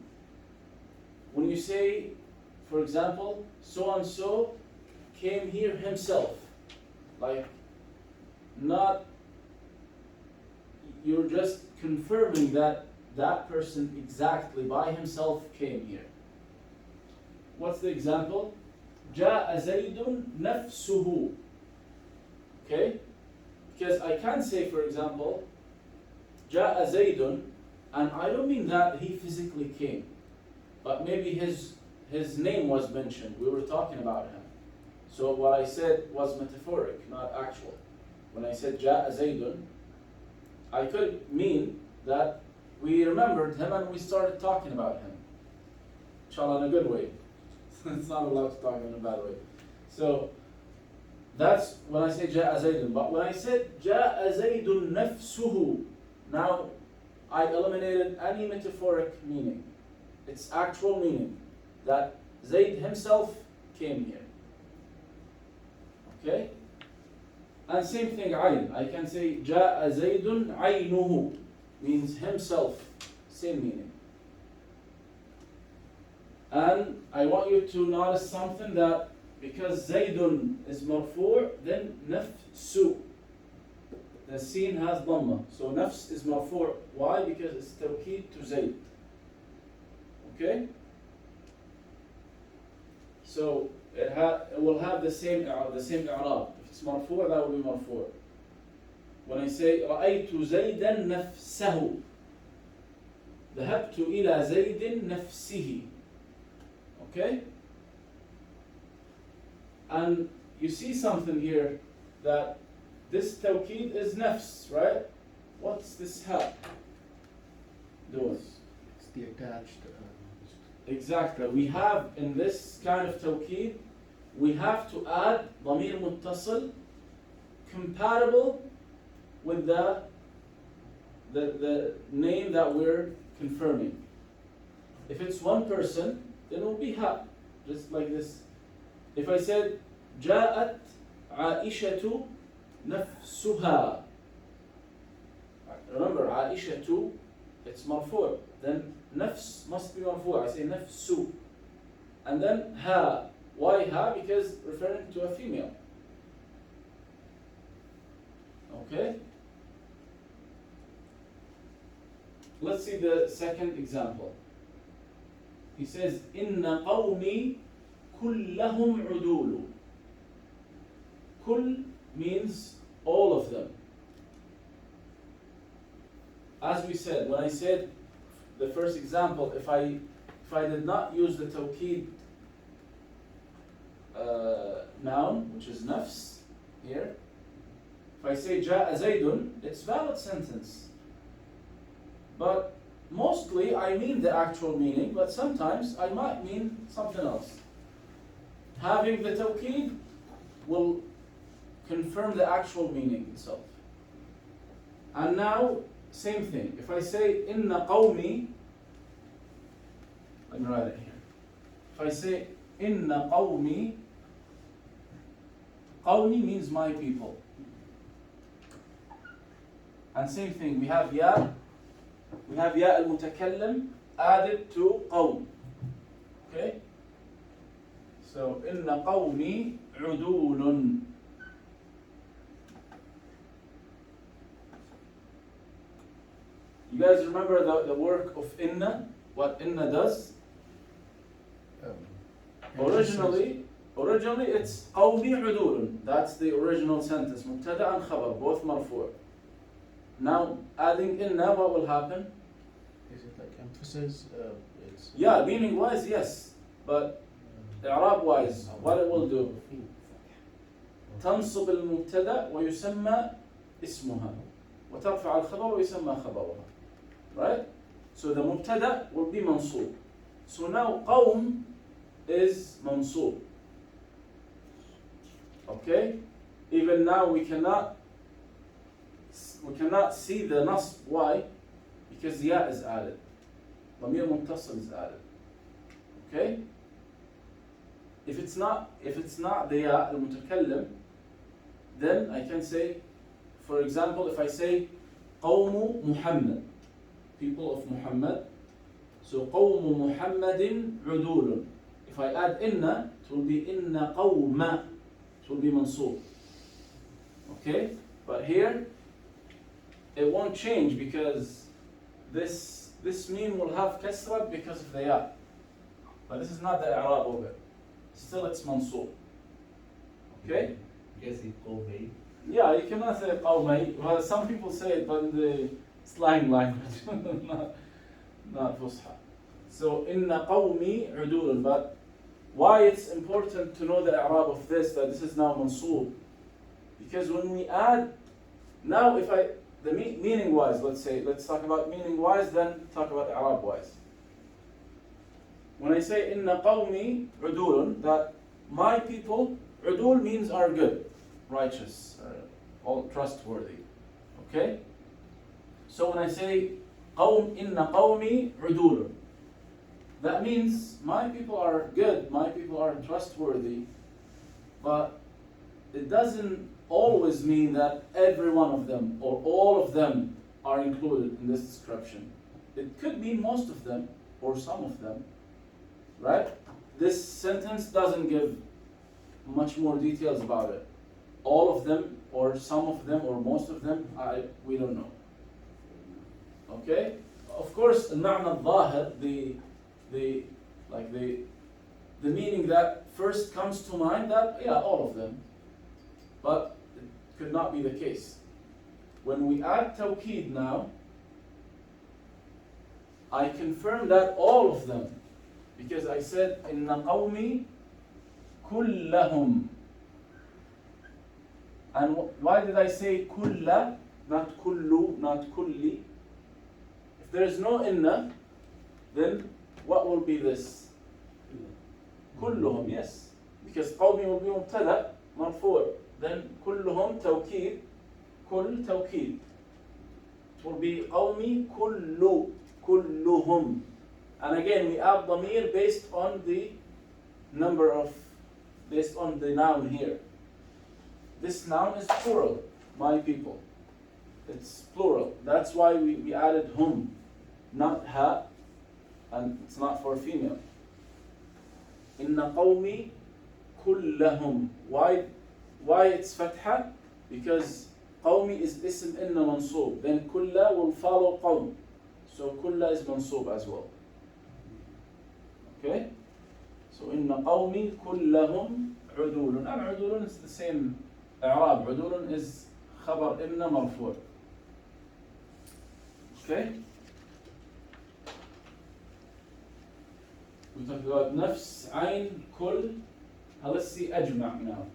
Speaker 1: When you say, for example, so and so came here himself, like not, you're just confirming that that person exactly by himself came here. What's the example? جاء زيد نفسه. Okay? Because I can say, for example, جاء زيد, and I don't mean that he physically came, but maybe his name was mentioned. We were talking about him. So what I said was metaphoric, not actual. When I said جاء زيد, I could mean that we remembered him and we started talking about him. Inshallah, in a good way. It's not allowed to talk in a bad way. So that's when I say جاء زيد. But when I said جاء زيد نفسه, now I eliminated any metaphoric meaning. It's actual meaning that Zayd himself came here. Okay? And same thing, ayn. I can say جاء زيد عينه, means himself. Same meaning. And I want you to notice something, that because Zaydun is marfu', then nafsu. The sin has dhamma. So nafs is marfu'. Why? Because it's tawqid to Zayd. Okay? So it will have the same i'rab. If it's marfu', that will be marfu'. When I say رأيت زيدا نفسه, ذهبت إلى زيد نفسه. Okay? And you see something here, that this tawqid is nafs, right? What's this ha doing?
Speaker 4: It's the attached.
Speaker 1: Exactly. We have, in this kind of tawqid, we have to add ضمير متصل compatible with the name that we're confirming. If it's one person, then it will be ha, just like this. If I said جاءت عائشة نفسها, remember عائشة, it's marfu', then nafs must be marfu'. I say nafsu, and then ha. Why ha? Because referring to a female. Okay? Let's see the second example. He says, إِنَّ قَوْمِي كُلَّهُمْ عُدُولُ. Kull means all of them. As we said, when I said the first example, if I did not use the tawqid noun, which is nafs here, if I say جاء زيد, it's valid sentence. But mostly I mean the actual meaning, but sometimes I might mean something else. Having the tawqid will confirm the actual meaning itself. And now, same thing. If I say inna qawmi, let me write it here. If I say inna qawmi, qawmi means my people. And same thing, we have ya al-mutakallim added to qawm. Okay? So, inna qawmi udulun. You guys remember the work of inna? What inna does? Originally it's qawmi udulun. That's the original sentence. Mubtada and khabar, both marfu'. Now, adding inna, what will happen?
Speaker 4: Is it like emphasis? It's
Speaker 1: Yeah, meaning wise, yes. But i'rab wise, what it will do? تنصب المبتدا ويسمى اسمها وترفع الخبر ويسمى خبرها. Right? So the mubtada will be mansub. So now qawm is mansub. Okay? Even now we cannot see the nasb. Why? Because ya is added. ضمير متصل is added. Okay? If it's not the ya al-mutakallim, then I can say, for example, if I say قوم محمد, people of Muhammad, so قوم محمد عدول. If I add inna, it will be inna قوم, it will be mansub. Okay? But here, it won't change because this meme will have kasra because of the ya. But this is not the i'rab of it. Still it's mansub. Okay?
Speaker 2: Yes, it qawmi.
Speaker 1: Yeah, you cannot say qawmay. Well, some people say it, but in the slang language, not fusha. So, inna qawmi udulun. But why it's important to know the i'rab of this, that this is now mansub? Because when we add, now if the meaning wise, let's talk about meaning wise, then talk about i'rab wise. When I say inna qawmi udulun, that my people, udul means are good, righteous, all trustworthy. Okay? So when I say inna qawmi udulun, that means my people are good, my people are trustworthy, but it doesn't always mean that every one of them or all of them are included in this description. It could be most of them or some of them, right? This sentence doesn't give much more details about it. All of them or some of them or most of them, we don't know. Okay? Of course, المعنى الظاهر, the meaning that first comes to mind, that yeah, all of them. But it could not be the case. When we add tawqid now, I confirm that all of them, because I said inna qawmi kullahum. And why did I say kulla, not kullu, not kulli? If there is no inna, then what will be this? Kulluhum, yes. Because qawmi will be mubtada, marfu'. Then kulluhum tawqid, kull tawqid. It will be qawmi kulluhum. And again, we add dhamir based on the based on the noun here. This noun is plural, my people. It's plural. That's why we added hum, not ha, and it's not for female. Inna qawmi kullahum. Why it's fatha? Because qawmi is ism inna mansub. Then kulla will follow qawm. So kulla is mansub as well. Okay? So inna qawmi kullahum udulun. And udulun is the same i'rab. Udulun is khabar inna marfu'. Okay? We talked about nafs, ayn, kull. Now let's see ajma' now.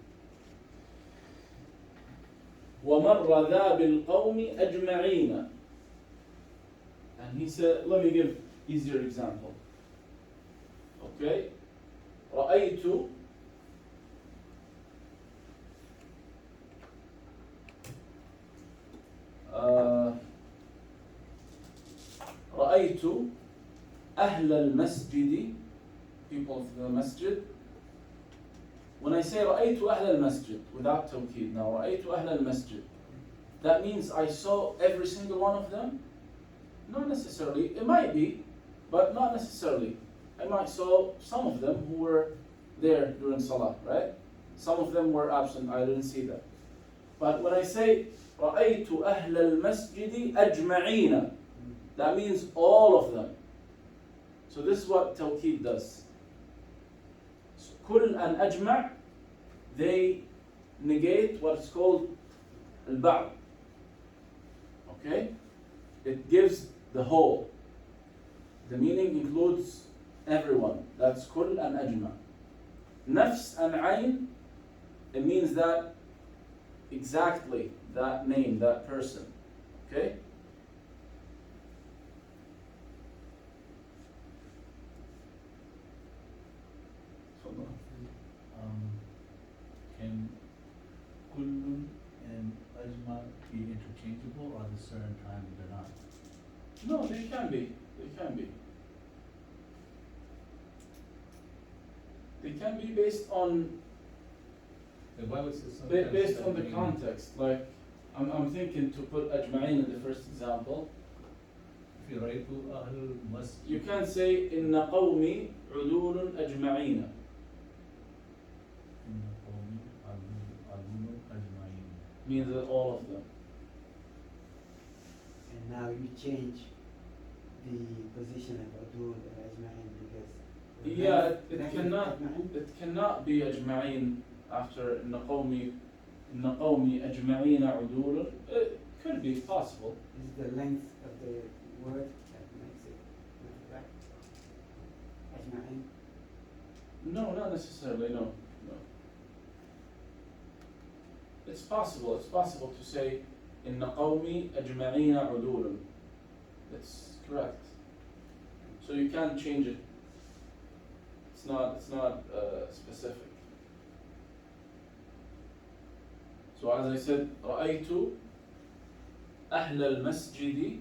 Speaker 1: وَمَرَّ ذَا بِالْقَوْمِ أَجْمَعِينَ. And he said, let me give easier example. Okay? رأيت رأيت أهل المسجد, people of the masjid. When I say رأيت أهل المسجد without توكيد, now رأيت أهل المسجد, that means I saw every single one of them? Not necessarily. It might be, but not necessarily. I might saw some of them who were there during Salah, right? Some of them were absent, I didn't see them. But when I say رأيت أهل المسجد أجمعين, that means all of them. So this is what Tawqid does. So, كل and أجمع, they negate what's called البعض. Okay? It gives the whole. The meaning includes everyone. That's كل and أجمع. Nafs and ayn, it means that exactly that name, that person. Okay?
Speaker 2: Can kullun and ajma be interchangeable, or at a certain time they're not?
Speaker 1: No, they can be. They can be. They can be based on
Speaker 2: The Bible says sometimes
Speaker 1: based
Speaker 2: that
Speaker 1: on the
Speaker 2: mean-
Speaker 1: context. Like I'm thinking to put ajma'in in the first example.
Speaker 2: If you write to ahlul masjid,
Speaker 1: You can say inna qawmi udulun ajma'ina.
Speaker 2: inna qawmi adulun ajma'in.
Speaker 1: Means that all of them.
Speaker 3: And now you change the position of Adul and Ajma'in because.
Speaker 1: Yeah, it
Speaker 3: Then
Speaker 1: cannot
Speaker 3: Ajma'in,
Speaker 1: it cannot be ajma'in after inna qawmi ajma'ina udulun. It could be possible.
Speaker 3: is the length of the word that makes it not right. Ajma'in.
Speaker 1: No, not necessarily. No. It's possible. It's possible to say inna qawmi ajma'ina udulun. That's correct. So you can't change it. It's not specific. So as I said, رأيت أهل المسجد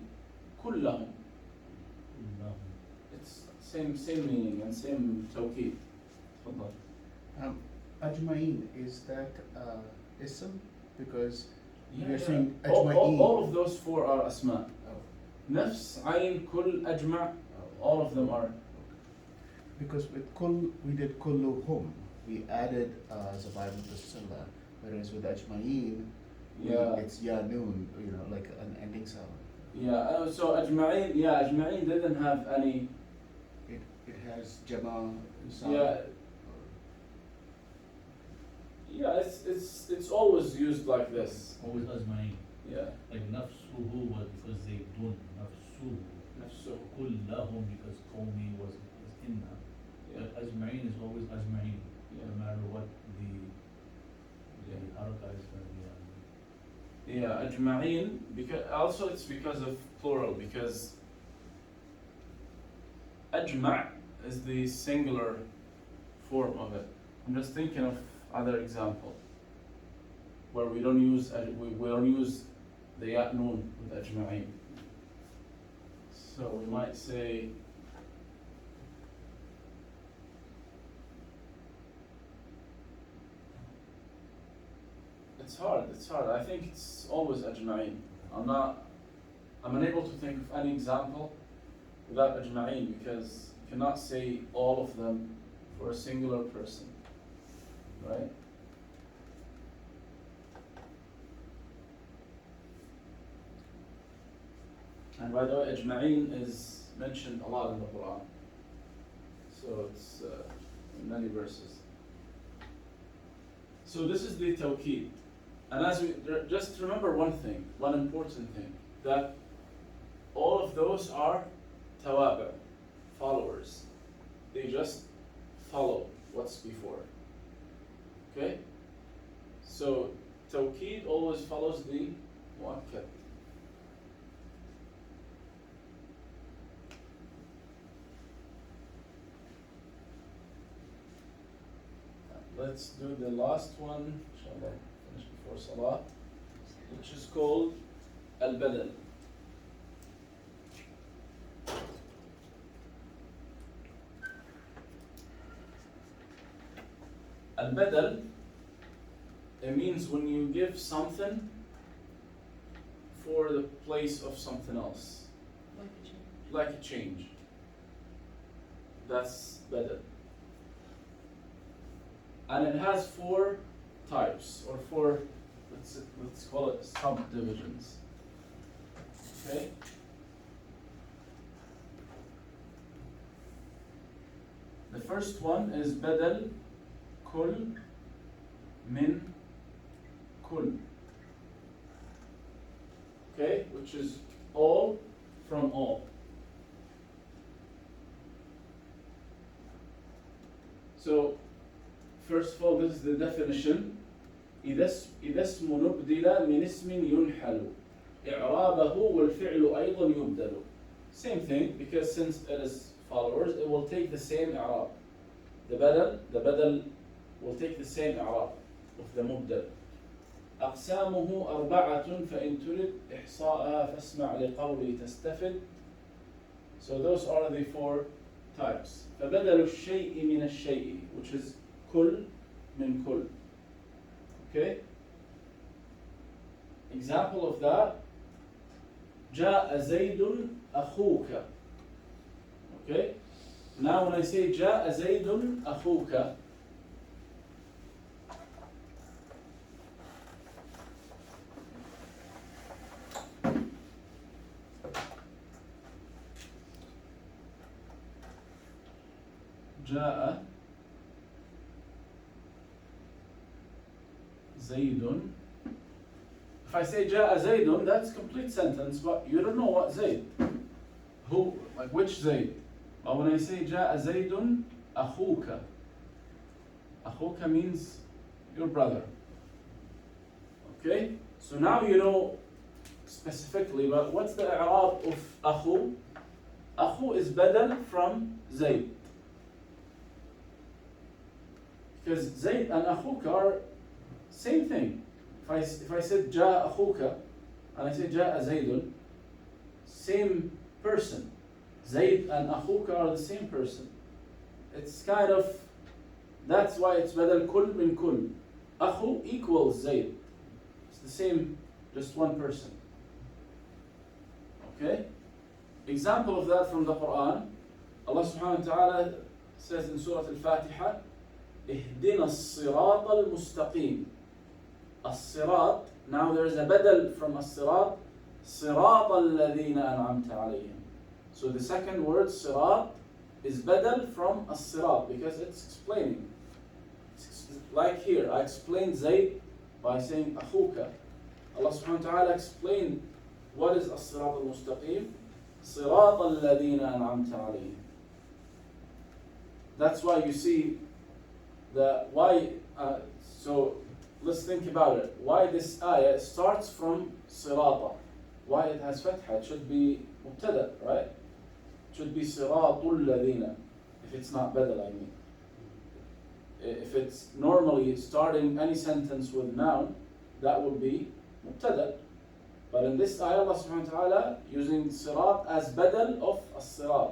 Speaker 1: كلهم.
Speaker 2: Kullahum.
Speaker 1: It's same meaning and same توكيد. تفضل.
Speaker 4: Ajma'in, is that ism? Because
Speaker 1: Yeah,
Speaker 4: you're
Speaker 1: yeah.
Speaker 4: saying
Speaker 1: all
Speaker 4: ajma'in.
Speaker 1: of those four are asma.
Speaker 4: Oh,
Speaker 1: نفس عين كل أجمع, all of them are.
Speaker 4: because with kul, we did kulluhum. We added Zabaib to Silla. Whereas with Ajma'in,
Speaker 1: Yeah.
Speaker 4: it's Ya Noon, like an ending sound.
Speaker 1: Yeah, so أجمعين, أجمعين didn't have any.
Speaker 4: It has Jama sound.
Speaker 1: Yeah, yeah, it's always used like this.
Speaker 2: Always ajma'in.
Speaker 1: Yeah,
Speaker 2: Like nafsuhu was because they don't nafsuhu.
Speaker 1: نفسه.
Speaker 2: Kullahum because qawmi was inna.
Speaker 1: Yeah,
Speaker 2: But ajma'in is always ajma'in,
Speaker 1: Yeah.
Speaker 2: no matter what the
Speaker 1: yeah.
Speaker 2: haraka is going to be.
Speaker 1: Yeah, أجمعين, because also it's because of plural, because أجمع is the singular form of it. I'm just thinking of other example where we don't use we don't use the ya noon with أجمعين. So we might say it's hard. I think it's always أجمعين. I'm unable to think of any example without أجمعين because you cannot say all of them for a singular person, right? And by the way, أجمعين is mentioned a lot in the Quran. So it's in many verses. So this is the tawqid. And as we just remember one thing, one important thing, that all of those are tawabi, followers. They just follow what's before. Okay? So tawqid always follows the muakkad. Let's do the last one, inshallah, finish before Salah, which is called البدل. البدل, it means when you give something for the place of something else. Like a change. That's بدل. And it has 4 types, or 4, let's call it subdivisions. Okay? The first one is بدل كل من كل. Okay, which is all from all. So, first of all, this is the definition. إذا اسم نبدل من اسم ينحل إعرابه والفعل أيضا يبدل. Same thing, because since it is followers, it will take the same إعراب. The بدل will take the same إعراب of the مبدل. أقسامه 4 فإن ترد إحصاءها فاسمع لقولي تستفد. So those are the 4 types. فبدل الشيء من الشيء, which is كل من كل. Okay? Example of that, جاء زيد أخوك. Okay? Now when I say جاء زيد أخوك, جاء زيد. If I say جاء زيد, that's complete sentence, but you don't know what Zayd. Who, like which Zayd? But when I say جاء زيد أخوك, أخوك means your brother. Okay? So now you know specifically, but what's the i'rab of أخو? أخو is بدل from Zayd. Because Zayd and أخوك are same thing. If I said جاء أخوك and I say جاء زيد, same person. Zayd and أخوك are the same person. It's kind of, that's why it's بدل كل من كل. أخو equals Zayd. It's the same, just one person. Okay? Example of that from the Quran, Allah subhanahu wa ta'ala says in Surah Al-Fatiha, اهدنا الصراط المستقيم. الصراط, now there is a بدل from الصراط, صراط الذين أنعمت عليهم. So the second word صراط is بدل from الصراط because it's explaining. It's like here, I explained Zayd by saying أخوك. Allah subhanahu wa ta'ala explained what is الصراط المستقيم, صراط الذين أنعمت عليهم. That's why you see the why. So let's think about it. Why this ayah starts from sirata? Why it has fatha? It should be mubtada, right? It should be siratul ladina. If it's not badal, I mean. If it's normally starting any sentence with noun, that would be mubtada. But in this ayah, Allah subhanahu wa ta'ala using sirat as badal of as-sirat.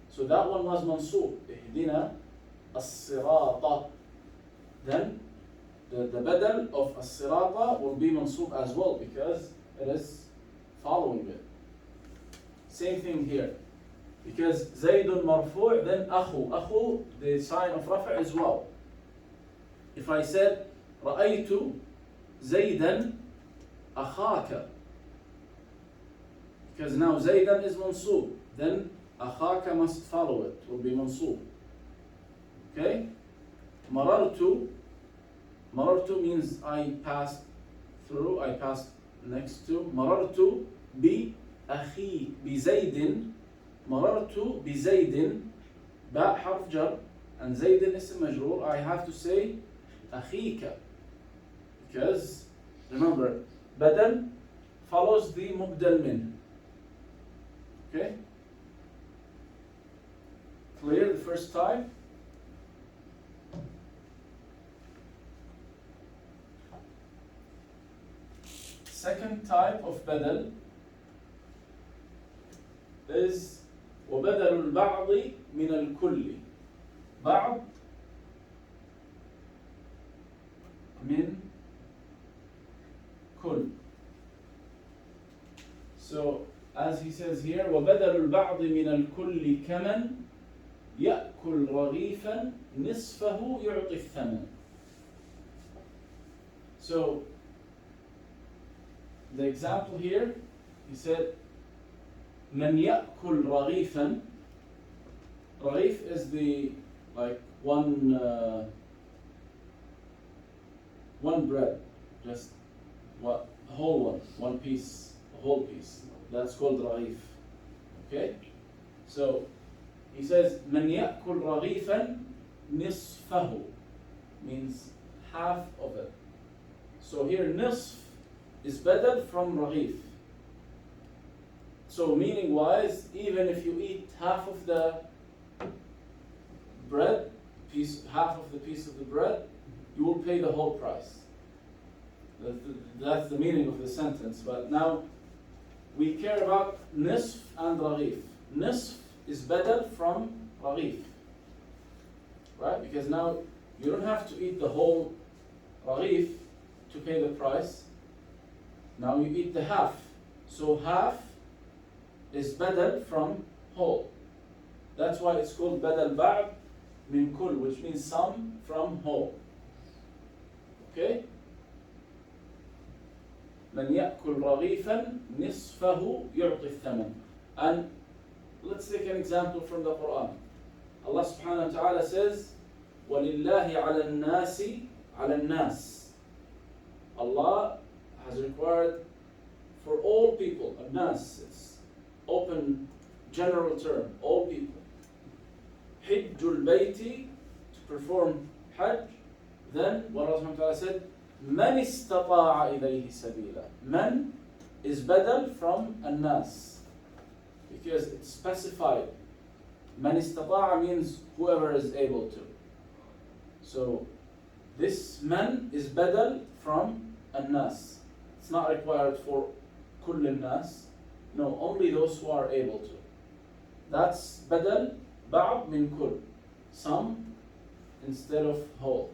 Speaker 1: So that one was mansoob. Ihdina as-sirata. Then the badal of as-sirata will be mansoob as well because it is following it. Same thing here. Because Zaydun marfu' then akhu. Akhu, the sign of rafa' as well. If I said رأيت زيدا أخاك, because now Zaydan is mansoob, then أخاك must follow it, will be mansoob. Okay? مررت means I passed through, I passed next to. مررت بأخي بزيد. مررت بزيد باء حرف جر and زيد اسم مجرور. I have to say أخيك because remember بدل follows the مبدل منه. Okay? Clear the first type? Second type of badal is وبدل البعض من الكل. بعض من كل. So as he says here وبدل البعض من الكل كمن يأكل رغيفا نصفه يعطي الثمن. So the example here, he said من يأكل رغيفا. رغيف is the like one bread, just what a whole one piece, a whole piece. That's called رغيف. Okay, so he says من يأكل رغيفا نصفه means half of it. So here نصف is better from رغيف. So meaning wise, even if you eat half of the bread, half of the piece of the bread, you will pay the whole price. That's the meaning of the sentence. But now we care about نصف and رغيف. نصف is better from رغيف, right? Because now you don't have to eat the whole رغيف to pay the price. Now you eat the half. So half is better from whole. That's why it's called بدل بعض من كل, which means some from whole. Okay? من يأكل رغيفا نصفه يعطي الثمن. And let's take an example from the Quran. Allah subhanahu wa ta'ala says وَلِلَّهِ عَلَى النَّاسِ. Allah has required for all people, الناس, it's open general term, all people. حِجُّ الْبَيْتِ, to perform Hajj. Then what Allah subhanahu wa ta'ala said, مَنِ اسْتَطَاعَ إِلَيْهِ سَبِيلًا. Man is badal from الناس because it's specified. مَنِ اسْتَطَاعَ means whoever is able to. So this man is badal from الناس. It's not required for كل الناس. No, only those who are able to. That's badal بعض من كل. Some instead of whole.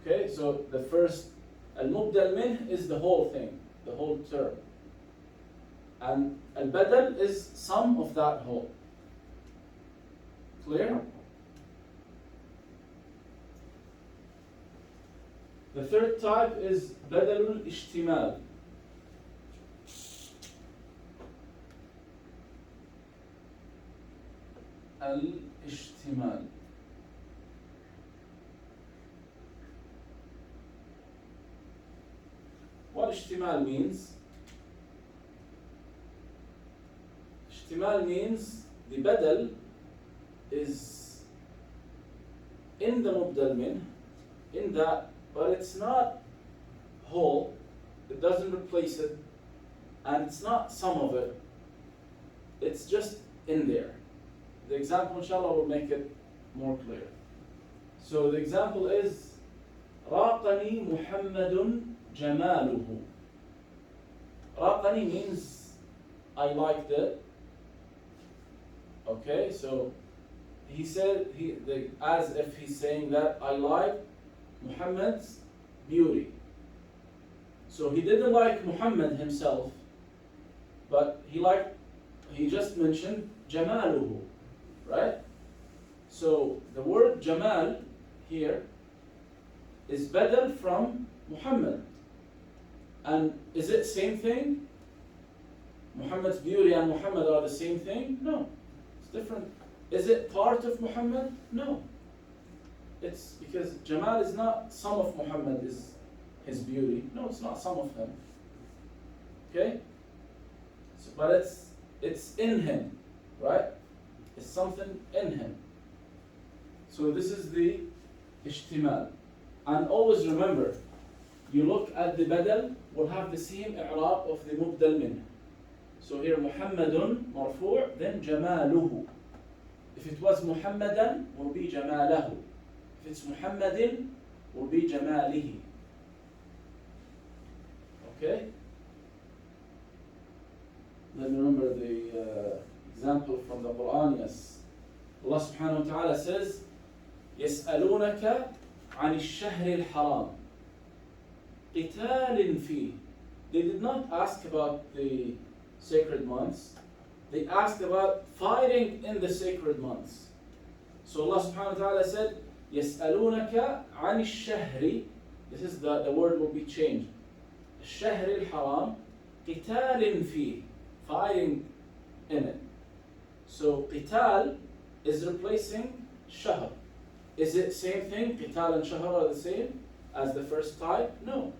Speaker 1: Okay, so the first al-mubdal min is the whole thing, the whole term. And al-badal is some of that whole. Clear? The third type is badalul ishtimal. Al-ishtimal. What ishtimal means? Ishtimal means the badal is in the mubdal min, in that, but it's not whole, it doesn't replace it, and it's not some of it, it's just in there. The example inshallah will make it more clear. So the example is راقني محمد جماله. راقني means I liked it. Okay, so he said as if he's saying that I like Muhammad's beauty. So he didn't like Muhammad himself, but he just mentioned جماله, right? So the word Jamal here is badal from Muhammad. And is it same thing? Muhammad's beauty and Muhammad are the same thing? No, it's different. Is it part of Muhammad? No. It's because Jamal is not some of Muhammad is his beauty. No, it's not some of him. Okay? So, but it's in him, right? It's something in him. So this is the ishtimal. And always remember, you look at the badal, will have the same i'rab of the mubdal min. So here Muhammadun marfu', then jamaluhu. If it was Muhammadan, will be jamalahu. If it's Muhammadin, will be jamalihi. Okay? Then remember the Example from the Quran, yes. Allah subhanahu wa ta'ala says, يسألونك عن الشهر الحرام قتال فيه. They did not ask about the sacred months. They asked about fighting in the sacred months. So Allah subhanahu wa ta'ala said, يسألونك عن الشهر. This is the word will be changed. الشهر الحرام قتال فيه. Fighting in it. So قتال is replacing shahr. Is it same thing? Qital and shahr are the same as the first type? No.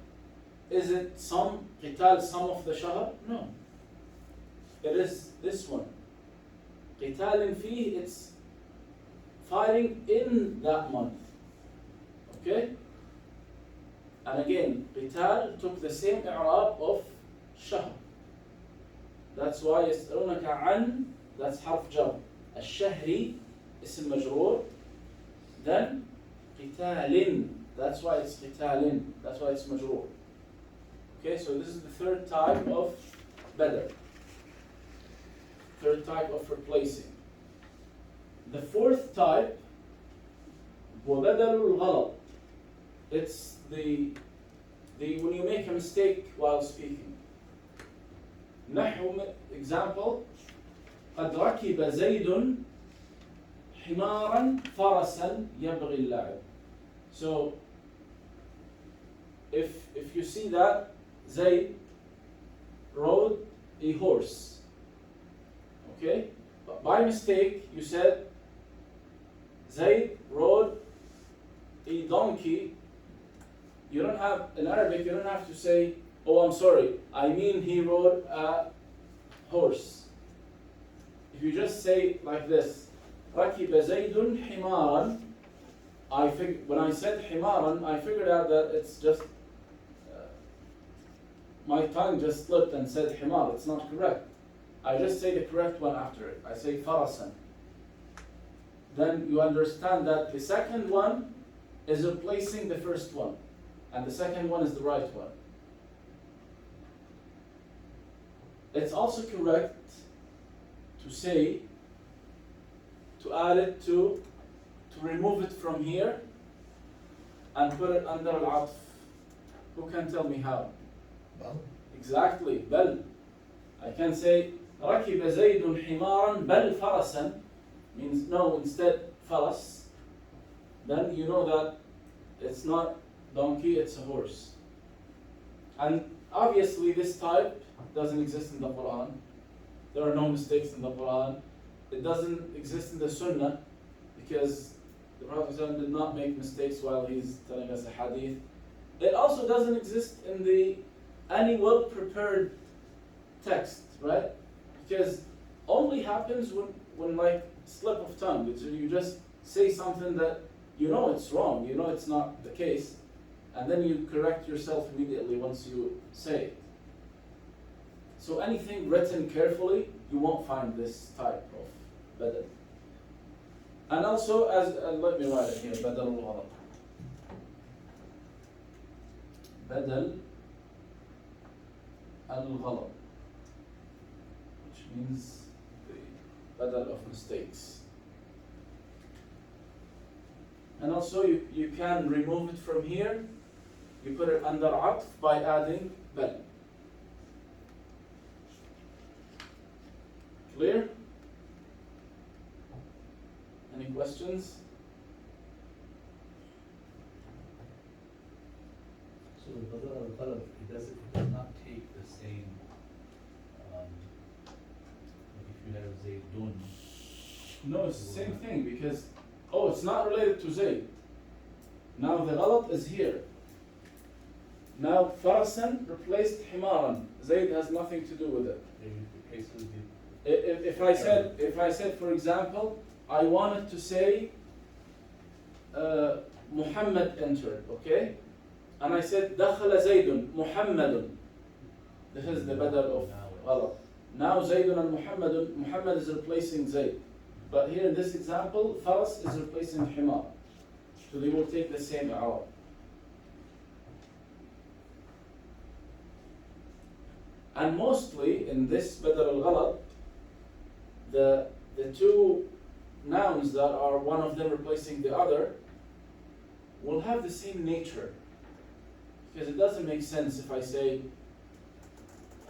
Speaker 1: Is it some qital, some of the shahr? No. It is this one. Qital فيه, it's fighting in that month. Okay? And again, qital took the same i'rab of shahr. That's why يسألونك عن, that's حرف جر. الشهري اسم مجرور. Then قتال, that's why it's قتال, that's why it's مجرور. Okay, so this is the third type of بدل. Third type of replacing. The fourth type, وبدل الغلط. It's the when you make a mistake while speaking. نحو example, قد ركب زيد حمارا فرسا يبغي اللعب. So if you see that Zayd rode a horse, okay, but by mistake you said Zayd rode a donkey. You don't have, in Arabic you don't have to say, oh I'm sorry, I mean he rode a horse. If you just say like this, ركب زيد حمارا, when I said حمارا, I figured out that it's just, my tongue just slipped and said حمار. It's not correct. I just say the correct one after it. I say فرسا. Then you understand that the second one is replacing the first one, and the second one is the right one. It's also correct to say, to add it to remove it from here and put it under al-atf. Who can tell me how?
Speaker 4: Well,
Speaker 1: Exactly, بل. I can say ركب زيد حمارا بل فرسا, means no, instead faras. Then you know that it's not donkey, it's a horse. And obviously this type doesn't exist in the Quran. There are no mistakes in the Quran. It doesn't exist in the Sunnah because the Prophet ﷺ did not make mistakes while he's telling us a hadith. It also doesn't exist in any well-prepared text, right? Because only happens when like slip of tongue. You just say something that you know it's wrong, you know it's not the case, and then you correct yourself immediately once you say it. So anything written carefully, you won't find this type of badal. And also, let me write it here, badal al-ghalat. Badal al-ghalat, which means the badal of mistakes. And also, you can remove it from here. You put it under atf by adding bal. Clear? Any questions?
Speaker 2: So the Badal al-Qalb, it does not take the same, like if you have Zaydun.
Speaker 1: No, it's the same thing because, it's not related to Zayd. Now the ghalat is here. Now farasan replaced himaran. Zayd has nothing to do with it.
Speaker 2: Maybe the case would be.
Speaker 1: If I said, for example, I wanted to say Muhammad entered, okay? And I said دخل زيد محمد. This is the badal of ghalat. Now Zaydun and Muhammad is replacing Zayd. But here in this example, faras is replacing himar. So they will take the same i'rab. And mostly in this badal al-ghalat, the two nouns that are one of them replacing the other will have the same nature. Because it doesn't make sense if I say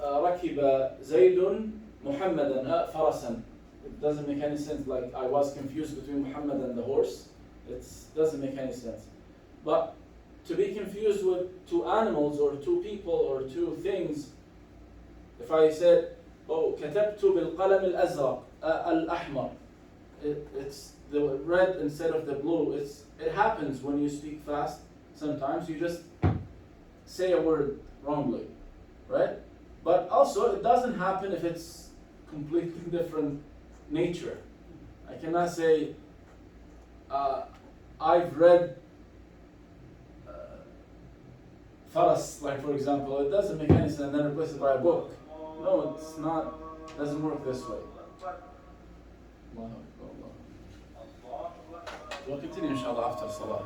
Speaker 1: ركب زيد محمدا فرسا. It doesn't make any sense, like I was confused between Muhammad and the horse. It doesn't make any sense. But to be confused with two animals or two people or two things, if I said, oh, كتبت بالقلم الأزرق الأحمر, it's the red instead of the blue. It happens when you speak fast. Sometimes you just say a word wrongly, right? But also it doesn't happen if it's completely different nature. I cannot say I've read Faras, like for example. It doesn't make any sense and then replace it by a book. No, it's not. Doesn't work this way. Allahu Akbar, Allah. We'll continue inshallah after Salah.